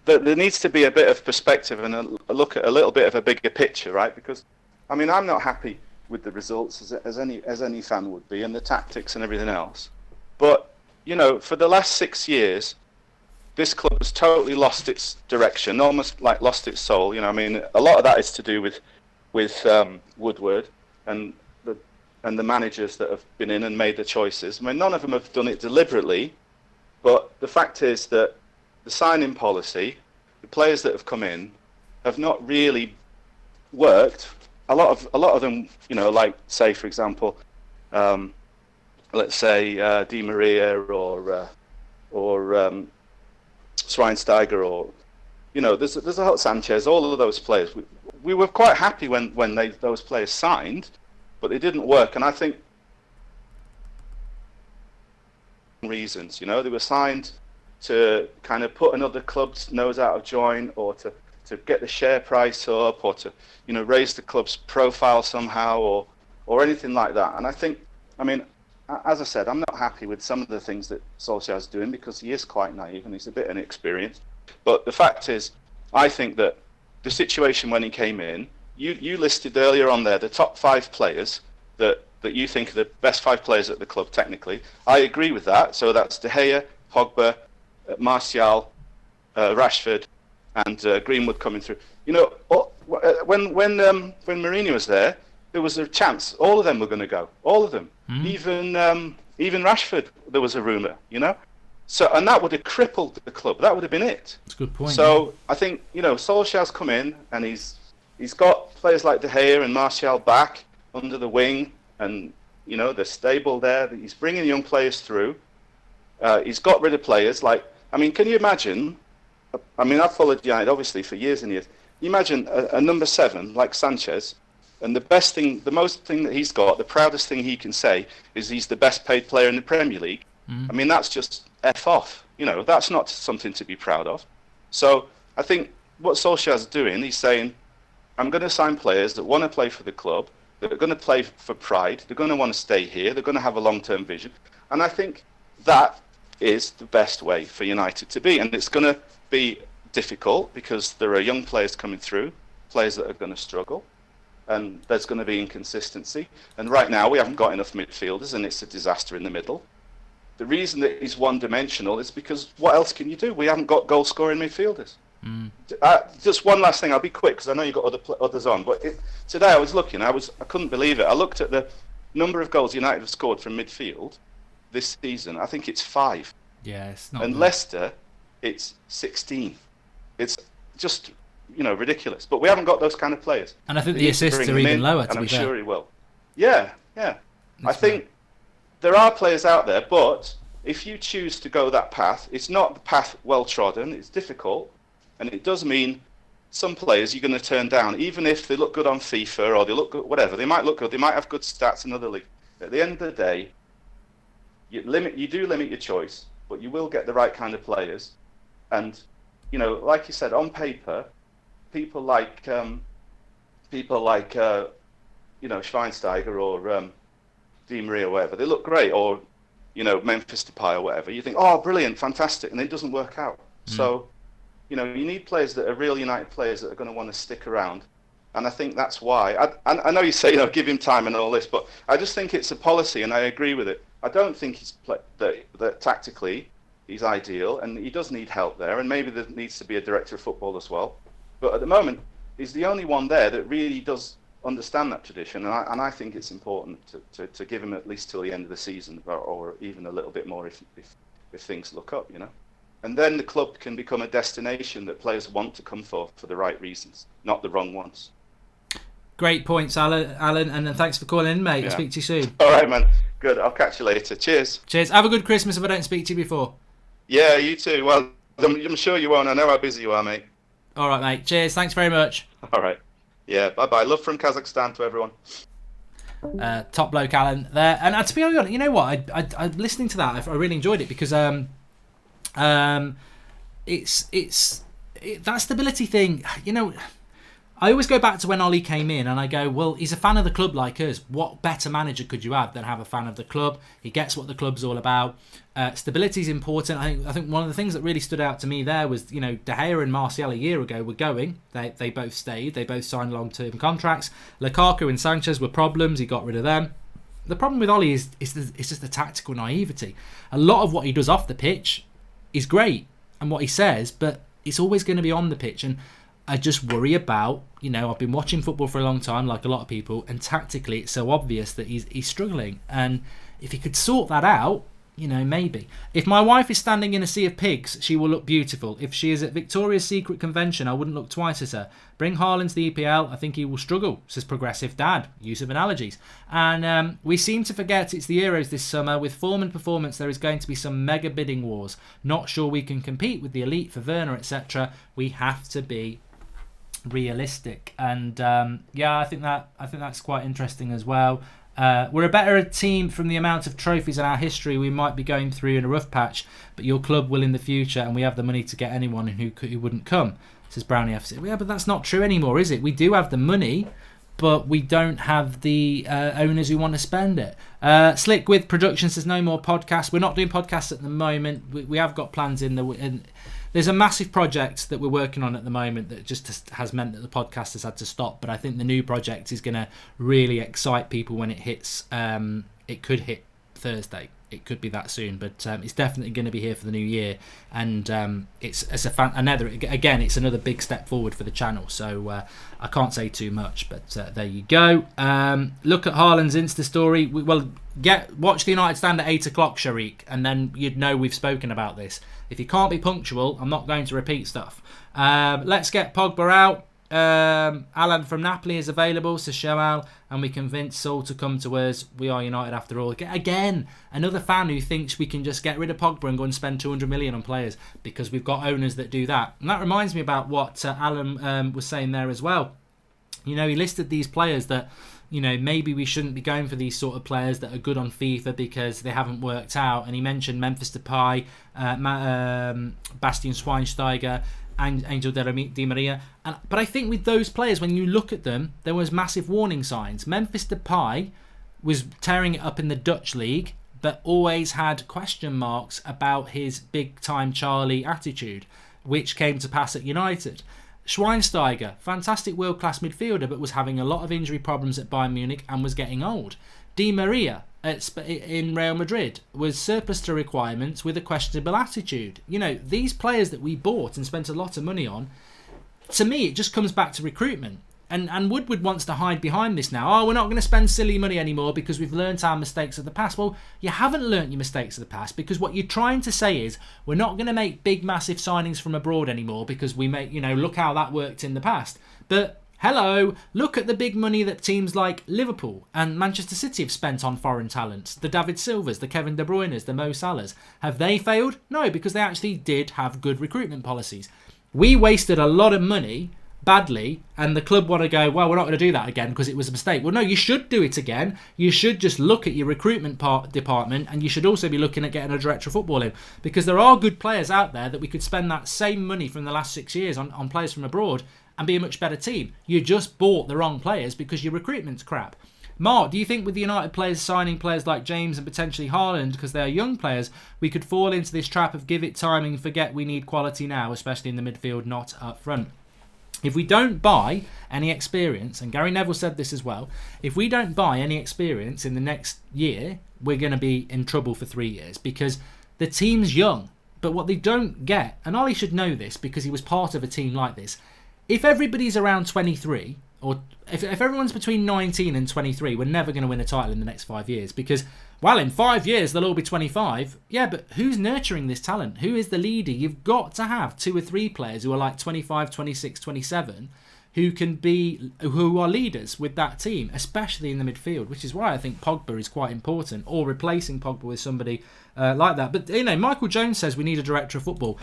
that there needs to be a bit of perspective and a look at a little bit of a bigger picture, right? Because I'm not happy with the results as any fan would be, and the tactics and everything else. But for the last 6 years, this club has totally lost its direction, almost like lost its soul. A lot of that is to do with Woodward and and the managers that have been in and made the choices. I mean, none of them have done it deliberately, but the fact is that the signing policy, the players that have come in, have not really worked. A lot of them, like say for example, let's say Di Maria or Schweinsteiger, or there's a whole Sanchez, all of those players. We were quite happy when those players signed, but they didn't work. And I think reasons, they were signed to kind of put another club's nose out of joint, or to get the share price up, or to raise the club's profile somehow, or anything like that. And I think, as I said, I'm not happy with some of the things that Solskjaer's doing, because he is quite naive and he's a bit inexperienced. But the fact is, I think that the situation when he came in, you listed earlier on there the top 5 players that you think are the best 5 players at the club technically. I agree with that. So that's De Gea, Pogba, Martial, Rashford, and Greenwood coming through. When Mourinho was there was a chance all of them were going to go, all of them. Even Rashford, there was a rumour, So, and that would have crippled the club. That would have been it. That's a good point. So I think Solskjaer's come in and he's got players like De Gea and Martial back under the wing, and they're stable there. He's bringing young players through. He's got rid of players like, can you imagine? I've followed United obviously for years and years. You imagine a number 7 like Sanchez, and the most thing that he's got, the proudest thing he can say is he's the best paid player in the Premier League. That's just F off. That's not something to be proud of. So I think what Solskjaer's doing, he's saying, I'm going to sign players that want to play for the club, that are going to play for pride, they're going to want to stay here, they're going to have a long-term vision. And I think that is the best way for United to be. And it's going to be difficult because there are young players coming through, players that are going to struggle, and there's going to be inconsistency. And right now we haven't got enough midfielders, and it's a disaster in the middle. The reason that he's one-dimensional is because what else can you do? We haven't got goal-scoring midfielders. Just one last thing. I'll be quick because I know you've got others on. But today I was looking. I couldn't believe it. I looked at the number of goals United have scored from midfield this season. I think it's 5. Yeah, it's not. And good. Leicester, it's 16. It's just ridiculous. But we haven't got those kind of players. And I think the assists are even lower. And I'm sure he will. Yeah. I think there are players out there, but if you choose to go that path, it's not the path well trodden. It's difficult, and it does mean some players you're going to turn down, even if they look good on FIFA or they look good, whatever. They might look good. They might have good stats in other leagues. At the end of the day, you do limit your choice, but you will get the right kind of players. And like you said, on paper, people like Schweinsteiger or Di Maria or whatever, they look great, or Memphis Depay or whatever. You think, oh, brilliant, fantastic, and it doesn't work out. So you need players that are real United players that are going to want to stick around. And I think that's why. I know you say give him time and all this, but I just think it's a policy, and I agree with it. I don't think that tactically he's ideal, and he does need help there, and maybe there needs to be a director of football as well. But at the moment, he's the only one there that really does understand that tradition, and I think it's important to give him at least till the end of the season, or even a little bit more if things look up, And then the club can become a destination that players want to come for the right reasons, not the wrong ones. Great points, Alan, and thanks for calling in, mate. Yeah. I'll speak to you soon. All right, man. Good. I'll catch you later. Cheers. Cheers. Have a good Christmas if I don't speak to you before. Yeah, you too. Well, I'm sure you won't. I know how busy you are, mate. All right, mate. Cheers. Thanks very much. All right. Yeah, bye-bye. Love from Kazakhstan to everyone. Top bloke, Alan, there. And to be honest, you know what? I listening to that, I really enjoyed it because it's that stability thing. I always go back to when Ollie came in and I go, well, he's a fan of the club like us. What better manager could you have than have a fan of the club? He gets what the club's all about. Stability is important. I think one of the things that really stood out to me there was, De Gea and Martial a year ago were going. They both stayed. They both signed long-term contracts. Lukaku and Sanchez were problems. He got rid of them. The problem with Ollie is just the tactical naivety. A lot of what he does off the pitch is great and what he says, but it's always going to be on the pitch. And I just worry about, I've been watching football for a long time, like a lot of people, and tactically it's so obvious that he's struggling. And if he could sort that out, maybe. If my wife is standing in a sea of pigs, she will look beautiful. If she is at Victoria's Secret Convention, I wouldn't look twice at her. Bring Haaland to the EPL, I think he will struggle, says Progressive Dad. Use of analogies. And we seem to forget it's the Euros this summer. With form and performance, there is going to be some mega bidding wars. Not sure we can compete with the elite for Werner, etc. We have to be realistic. And I think that's quite interesting as well. We're a better team from the amount of trophies in our history. We might be going through in a rough patch, but your club will in the future, and we have the money to get anyone who wouldn't come, says Brownie FC. Yeah, but that's not true anymore, is it? We do have the money, but we don't have the owners who want to spend it. Slick with Production says no more podcasts. We're not doing podcasts at the moment. We have got plans in there's a massive project that we're working on at the moment that just has meant that the podcast has had to stop. But I think the new project is going to really excite people when it hits. It could hit Thursday. It could be that soon, but it's definitely going to be here for the new year. And it's another big step forward for the channel. So I can't say too much, but there you go. Look at Haaland's Insta story. Watch the United stand at 8 o'clock, Sharik, and then you'd know we've spoken about this. If you can't be punctual, I'm not going to repeat stuff. Let's get Pogba out. Alan from Napoli is available, says Shoal, and we convince Saul to come to us. We are United after all. Again, another fan who thinks we can just get rid of Pogba and go and spend 200 million on players because we've got owners that do that. And that reminds me about what Alan was saying there as well. He listed these players that, maybe we shouldn't be going for these sort of players that are good on FIFA because they haven't worked out. And he mentioned Memphis Depay, Bastian Schweinsteiger, and Angel Di Maria. But I think with those players, when you look at them, there was massive warning signs. Memphis Depay was tearing it up in the Dutch league, but always had question marks about his big-time Charlie attitude, which came to pass at United. Schweinsteiger, fantastic world-class midfielder, but was having a lot of injury problems at Bayern Munich and was getting old. Di Maria in Real Madrid was surplus to requirements with a questionable attitude. These players that we bought and spent a lot of money on, to me, it just comes back to recruitment. And Woodward wants to hide behind this now. Oh, we're not going to spend silly money anymore because we've learnt our mistakes of the past. Well, you haven't learnt your mistakes of the past because what you're trying to say is we're not going to make big, massive signings from abroad anymore because we make, look how that worked in the past. But hello, look at the big money that teams like Liverpool and Manchester City have spent on foreign talents. The David Silvas, the Kevin De Bruynes, the Mo Salahs. Have they failed? No, because they actually did have good recruitment policies. We wasted a lot of money badly, and the club want to go, well, we're not going to do that again because it was a mistake. Well, no, you should do it again. You should just look at your recruitment department, and you should also be looking at getting a director of football in, because there are good players out there that we could spend that same money from the last 6 years on players from abroad and be a much better team. You just bought the wrong players because your recruitment's crap. Mark, do you think with the United players signing players like James and potentially Haaland, because they are young players, we could fall into this trap of give it time and forget we need quality now, especially in the midfield, not up front? If we don't buy any experience, and Gary Neville said this as well, if we don't buy any experience in the next year, we're going to be in trouble for 3 years because the team's young. But what they don't get, and Ollie should know this because he was part of a team like this, if everybody's around 23, or if everyone's between 19 and 23, we're never going to win a title in the next 5 years because, well, in 5 years they'll all be 25. Yeah, but who's nurturing this talent? Who is the leader? You've got to have 2 or 3 players who are like 25, 26, 27 who are leaders with that team, especially in the midfield, which is why I think Pogba is quite important, or replacing Pogba with somebody like that. But, Michael Jones says we need a director of football.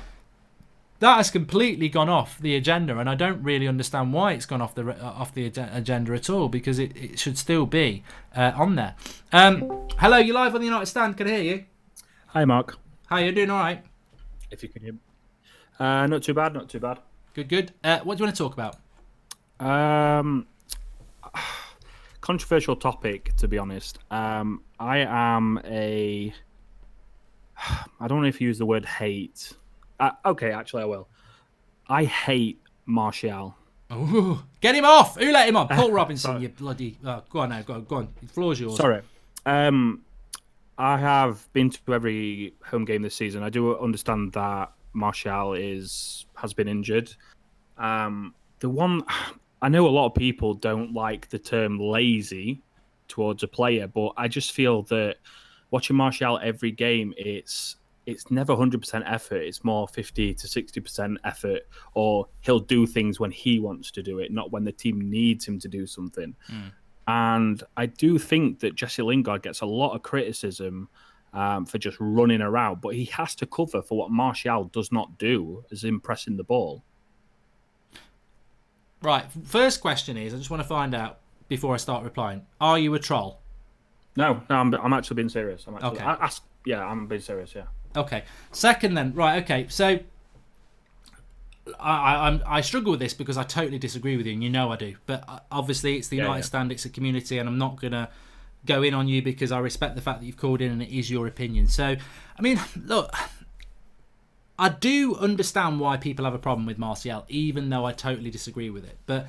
That has completely gone off the agenda, and I don't really understand why it's gone off the agenda at all, because it should still be on there. Hello, you're live on the United Stand. Can I hear you? Hi, Mark. Hi, you doing all right? If you can hear me. Not too bad, not too bad. Good. What do you want to talk about? Controversial topic, to be honest. I don't know if you use the word hate. Okay, actually I will. I hate Martial. Oh, get him off! Who let him on? Paul Robinson, you bloody... Oh, go on now, go on. The floor's yours. Sorry. I have been to every home game this season. I do understand that Martial has been injured. the one I know a lot of people don't like the term lazy towards a player, but I just feel that watching Martial every game, it's never 100% effort. It's more 50 to 60% effort, or he'll do things when he wants to do it, not when the team needs him to do something. And I do think that Jesse Lingard gets a lot of criticism for just running around, but he has to cover for what Martial does not do, as in pressing the ball. Right, first question is, I just want to find out before I start replying, are you a troll? No, I'm actually being serious. Okay. I'm being serious, yeah. Okay. Second then, right, okay, so I struggle with this because I totally disagree with you, and you know I do. But obviously it's the United Stand, it's a community, and I'm not going to go in on you because I respect the fact that you've called in and it is your opinion. So, I mean, look, I do understand why people have a problem with Martial, even though I totally disagree with it. But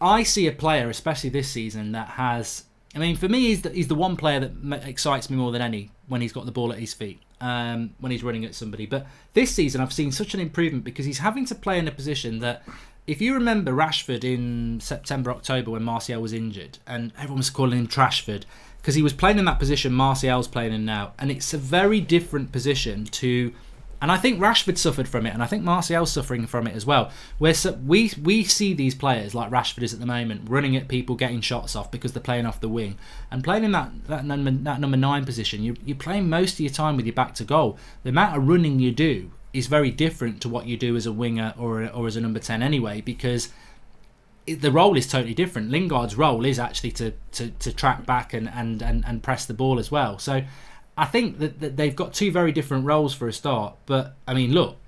I see a player, especially this season, that has... I mean, for me, he's the one player that excites me more than any when he's got the ball at his feet, when he's running at somebody. But this season, I've seen such an improvement because he's having to play in a position that, if you remember Rashford in September, October, when Martial was injured, and everyone was calling him Trashford, because he was playing in that position Martial's playing in now. And it's a very different position to... And I think Rashford suffered from it, and I think Martial's suffering from it as well. Where we see these players, like Rashford is at the moment, running at people, getting shots off because they're playing off the wing. And playing in that number 9 position, you're playing most of your time with your back to goal. The amount of running you do is very different to what you do as a winger or as a number 10 anyway, because the role is totally different. Lingard's role is actually to track back and press the ball as well. So I think that they've got two very different roles for a start. But I mean, look,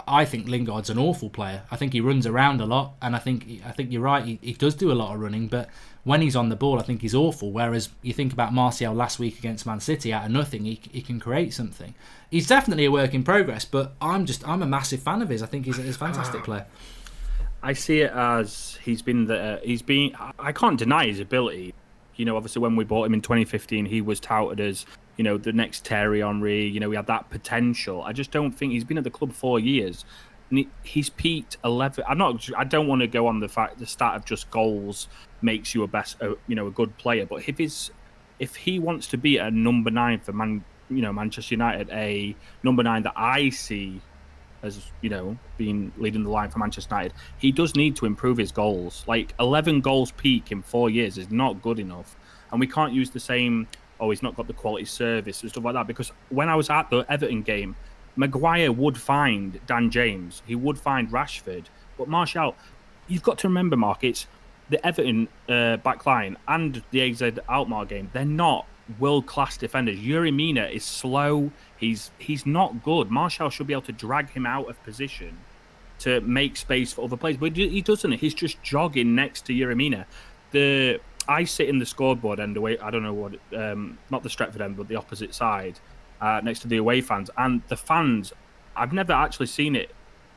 I think Lingard's an awful player. I think he runs around a lot, and I think you're right. He does do a lot of running, but when he's on the ball, I think he's awful. Whereas you think about Martial last week against Man City, out of nothing, he can create something. He's definitely a work in progress, but I'm a massive fan of his. I think he's a fantastic player. I see it as he's been. I can't deny his ability. You know, obviously when we bought him in 2015, he was touted as, you know, the next Thierry Henry. You know, he had that potential. I just don't think he's been at the club 4 years, and he's peaked 11. I don't want to go on the stat of just goals makes you a good player. But if he wants to be a number 9 for Manchester United, a number 9 that I see as, you know, being leading the line for Manchester United, he does need to improve his goals. Like 11 goals peak in 4 years is not good enough, and we can't use the same. Oh, he's not got the quality service and stuff like that. Because when I was at the Everton game, Maguire would find Dan James, he would find Rashford, but Martial, you've got to remember, Mark, it's the Everton back line and the AZ Alkmaar game. They're not world-class defenders. Yuri Mina is slow. He's not good. Martial should be able to drag him out of position to make space for other players, but he doesn't. He's just jogging next to Yuri Mina. I sit in the scoreboard end away. I don't know what, not the Stretford end, but the opposite side, next to the away fans. And the fans, I've never actually seen it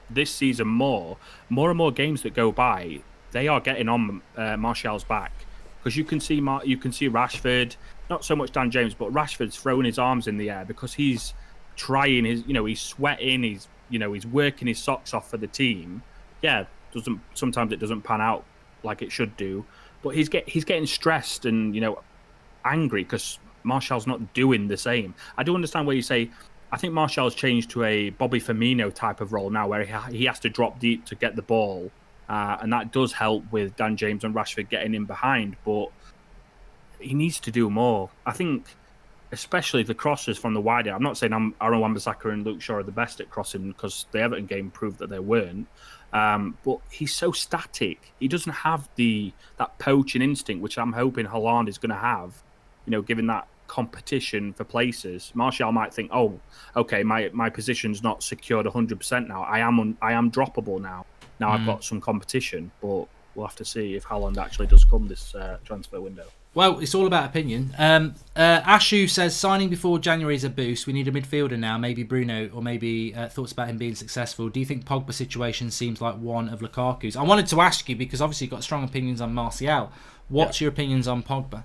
this season more and more games that go by, they are getting on Martial's back. Because you can see Rashford, not so much Dan James, but Rashford's throwing his arms in the air because he's trying he's sweating, he's working his socks off for the team. Yeah, sometimes it doesn't pan out like it should do, but he's getting stressed and angry because Martial's not doing the same. I do understand where you say, I think Martial's changed to a Bobby Firmino type of role now, where he has to drop deep to get the ball, and that does help with Dan James and Rashford getting in behind, but he needs to do more. I think, especially the crosses from the wide area. I'm not saying Aaron Wan-Bissaka and Luke Shaw are the best at crossing, because the Everton game proved that they weren't. But he's so static. He doesn't have that poaching instinct, which I'm hoping Haaland is going to have. Given that competition for places, Martial might think, "Oh, okay, my position's not secured 100% now. I am droppable now. Now I've got some competition." But we'll have to see if Haaland actually does come this transfer window. Well, it's all about opinion. Ashu says, signing before January is a boost. We need a midfielder now, maybe Bruno, or maybe thoughts about him being successful. Do you think Pogba's situation seems like one of Lukaku's? I wanted to ask you, because obviously you've got strong opinions on Martial. What's your opinions on Pogba?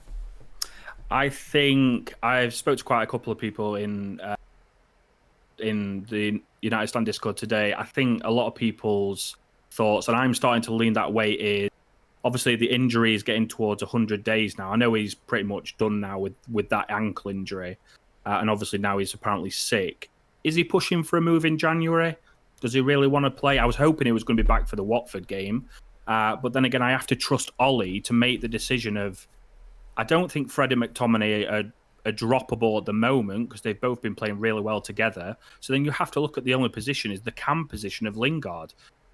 I think I've spoke to quite a couple of people in the United Stand Discord today. I think a lot of people's thoughts, and I'm starting to lean that way, is obviously the injury is getting towards 100 days now. I know he's pretty much done now with that ankle injury, and obviously now he's apparently sick. Is he pushing for a move in January? Does he really want to play? I was hoping he was going to be back for the Watford game, but then again, I have to trust Ollie to make the decision of, I don't think Fred and McTominay are droppable at the moment because they've both been playing really well together. So then you have to look at the only position is the cam position of Lingard.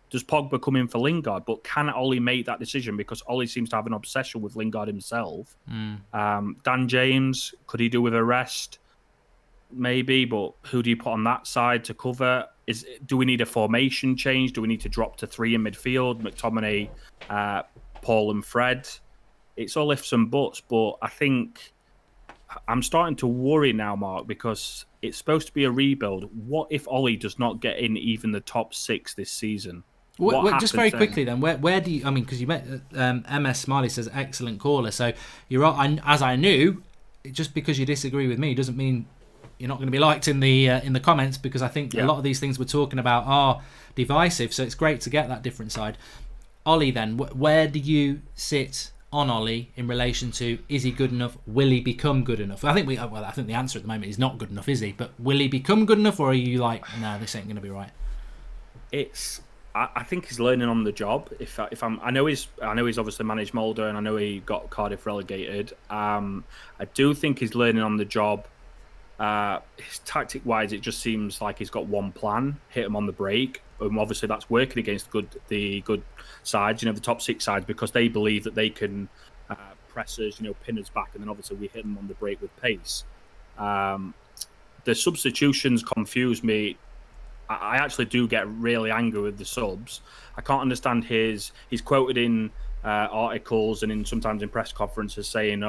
Does Pogba come in for Lingard? But can Ollie make that decision? Because Ollie seems to have an obsession with Lingard himself. Dan James, could he do with a rest? Maybe, but who do you put on that side to cover? Do we need a formation change? Do we need to drop to 3 in midfield? McTominay, Paul and Fred? It's all ifs and buts, but I think I'm starting to worry now, Mark, because it's supposed to be a rebuild. What if Ollie does not get in even the top 6 this season? Just very quickly then, where do you, I mean, because you met MS Smiley says excellent caller, so you're right, as I knew, just because you disagree with me doesn't mean you're not going to be liked in the comments, because I think a lot of these things we're talking about are divisive, so it's great to get that different side. Ollie then, where do you sit on Ollie in relation to, is he good enough? Will he become good enough? I think the answer at the moment is not good enough, is he? But will he become good enough, or are you like, no, this ain't going to be right? I think he's learning on the job. I know he's obviously managed Mulder, and I know he got Cardiff relegated. I do think he's learning on the job. His tactic wise, it just seems like he's got one plan: hit him on the break. And obviously, that's working against the good sides, the top 6 sides, because they believe that they can press us, pin us back, and then obviously we hit them on the break with pace. The substitutions confuse me. I actually do get really angry with the subs. I can't understand he's quoted in articles and sometimes in press conferences saying,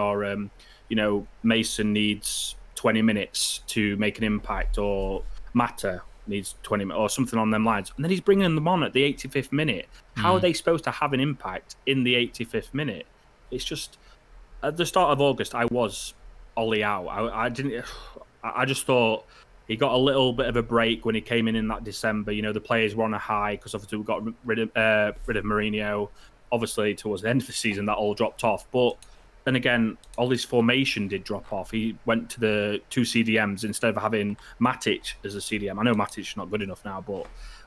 Mason needs 20 minutes to make an impact, or Mata needs 20 minutes, or something on them lines. And then he's bringing them on at the 85th minute. How are they supposed to have an impact in the 85th minute? It's just, at the start of August, I was Ollie out. I just thought he got a little bit of a break when he came in that December. The players were on a high because obviously we got rid of Mourinho. Obviously, towards the end of the season, that all dropped off. But then again, Ollie's formation did drop off. He went to the 2 CDMs instead of having Matic as a CDM. I know Matic's not good enough now, but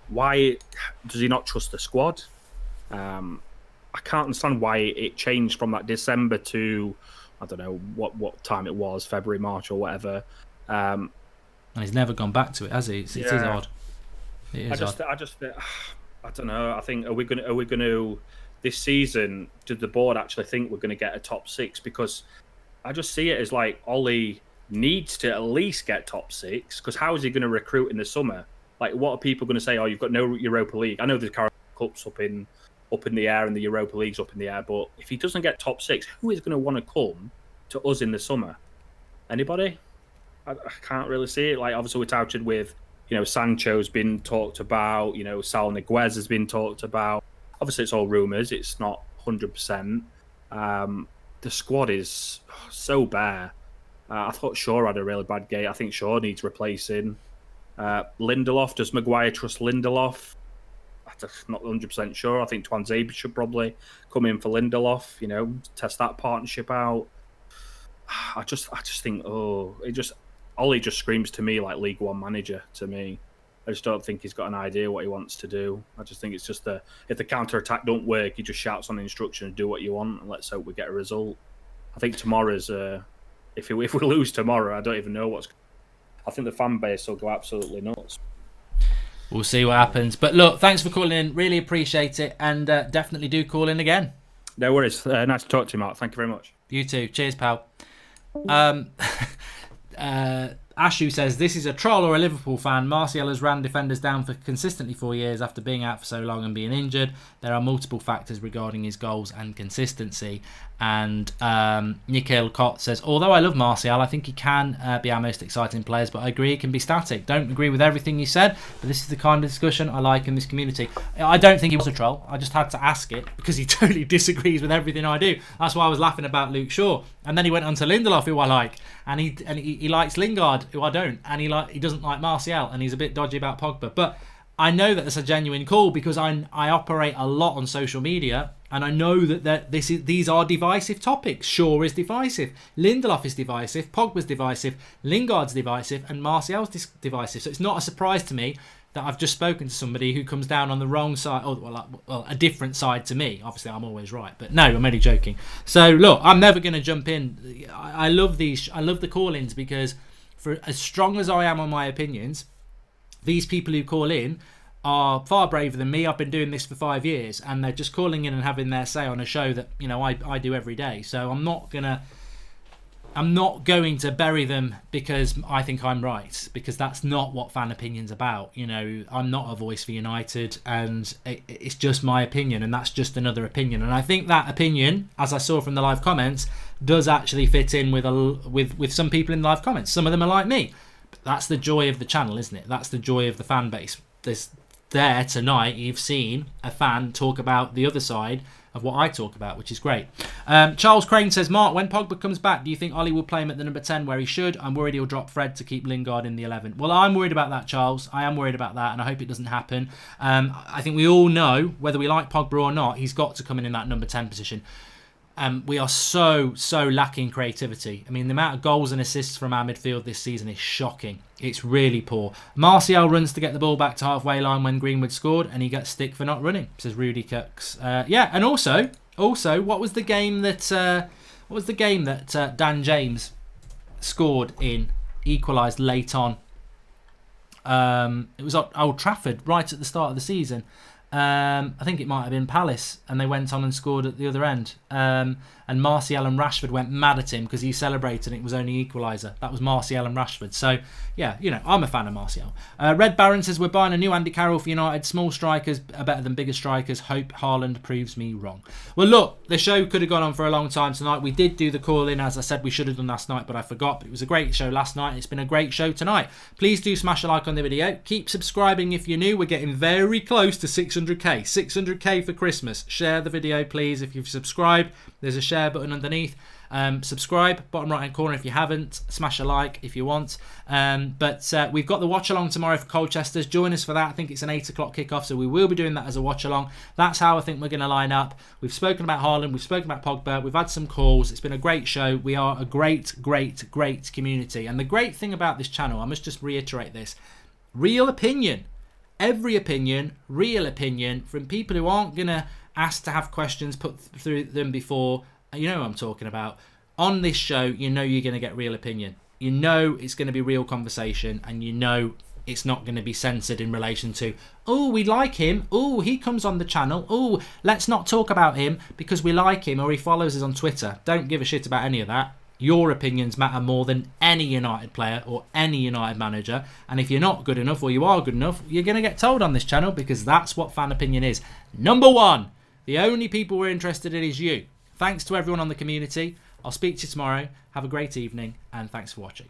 why does he not trust the squad? I can't understand why it changed from that December to, I don't know what time it was, February, March, or whatever. And he's never gone back to it, has he? It is odd. It is odd. I don't know. I think are we going to this season? Did the board actually think we're going to get a top 6? Because I just see it as like Ollie needs to at least get top 6. Because how is he going to recruit in the summer? Like, what are people going to say? Oh, you've got no Europa League. I know the Carabao Cup's up in the air and the Europa League's up in the air. But if he doesn't get top 6, who is going to want to come to us in the summer? Anybody? I can't really see it. Like, obviously we're touted with, Sancho's been talked about, Sal Niguez has been talked about. Obviously it's all rumours, it's not 100%. The squad is so bare. I thought Shaw had a really bad game. I think Shaw needs replacing. Lindelof, does Maguire trust Lindelof? I'm not 100% sure. I think Twanzebe should probably come in for Lindelof, test that partnership out. I just think, Ollie just screams to me like League One manager to me. I just don't think he's got an idea what he wants to do. I just think it's just if the counter-attack don't work, he just shouts on the instruction and do what you want, and let's hope we get a result. I think tomorrow's, if we lose tomorrow, I don't even know I think the fan base will go absolutely nuts. We'll see what happens. But look, thanks for calling in. Really appreciate it, and definitely do call in again. No worries. Nice to talk to you, Mark. Thank you very much. You too. Cheers, pal. Ashu says, this is a troll or a Liverpool fan. Martial has ran defenders down for consistently 4 years after being out for so long and being injured. There are multiple factors regarding his goals and consistency. And Nikhil Kott says, although I love Martial, I think he can be our most exciting players, but I agree he can be static. Don't agree with everything you said, but this is the kind of discussion I like in this community. I don't think he was a troll. I just had to ask it because he totally disagrees with everything I do. That's why I was laughing about Luke Shaw. And then he went on to Lindelof, who I like, and he likes Lingard, who I don't, and he doesn't like Martial, and he's a bit dodgy about Pogba. But I know that that's a genuine call because I operate a lot on social media, and I know that these are divisive topics. Shaw is divisive, Lindelof is divisive, Pogba's divisive, Lingard's divisive, and Martial's divisive. So it's not a surprise to me that I've just spoken to somebody who comes down on the wrong side, or well, a different side to me. Obviously, I'm always right, but no, I'm only joking. So look, I'm never going to jump in. I love these. I love the call-ins because, for as strong as I am on my opinions, these people who call in are far braver than me. I've been doing this for 5 years, and they're just calling in and having their say on a show that I do every day. So I'm not going to bury them because I think I'm right, because that's not what fan opinion's about. I'm not a voice for United, and it's just my opinion, and that's just another opinion. And I think that opinion, as I saw from the live comments, does actually fit in with some people in the live comments. Some of them are like me. But that's the joy of the channel, isn't it? That's the joy of the fan base. There tonight, you've seen a fan talk about the other side of what I talk about, which is great. Charles Crane says, Mark, when Pogba comes back, do you think Ollie will play him at the number 10 where he should? I'm worried he'll drop Fred to keep Lingard in the 11. Well, I'm worried about that, Charles. I am worried about that, and I hope it doesn't happen. I think we all know, whether we like Pogba or not, he's got to come in that number 10 position. We are so lacking creativity. I mean, the amount of goals and assists from our midfield this season is shocking. It's really poor. Martial runs to get the ball back to halfway line when Greenwood scored, and he gets stick for not running, says Rudy Cooks. And also, what was the game that Dan James scored in, equalised late on? It was at Old Trafford, right at the start of the season. I think it might have been Palace, and they went on and scored at the other end. And Martial and Rashford went mad at him because he celebrated and it was only equaliser. That was Martial and Rashford. So, yeah, I'm a fan of Martial. Red Baron says, we're buying a new Andy Carroll for United. Small strikers are better than bigger strikers. Hope Haaland proves me wrong. Well, look, the show could have gone on for a long time tonight. We did do the call-in, as I said we should have done last night, but I forgot. But it was a great show last night. It's been a great show tonight. Please do smash a like on the video. Keep subscribing if you're new. We're getting very close to 600k. 600k for Christmas. Share the video, please, if you've subscribed. There's a share button underneath. Subscribe, bottom right hand corner if you haven't. Smash a like if you want. But we've got the watch along tomorrow for Colchester's. Join us for that. I think it's an 8 o'clock kickoff, so we will be doing that as a watch along. That's how I think we're going to line up. We've spoken about Haaland, we've spoken about Pogba, we've had some calls. It's been a great show. We are a great community. And the great thing about this channel, I must just reiterate this: real opinion. Every opinion, real opinion, from people who aren't going to ask to have questions put through them before. You know what I'm talking about. On this show, you're going to get real opinion. It's going to be real conversation, and it's not going to be censored in relation to, oh, we like him, oh, he comes on the channel, oh, let's not talk about him because we like him or he follows us on Twitter. Don't give a shit about any of that. Your opinions matter more than any United player or any United manager. And if you're not good enough or you are good enough, you're going to get told on this channel, because that's what fan opinion is. Number one, the only people we're interested in is you. Thanks to everyone on the community. I'll speak to you tomorrow. Have a great evening, and thanks for watching.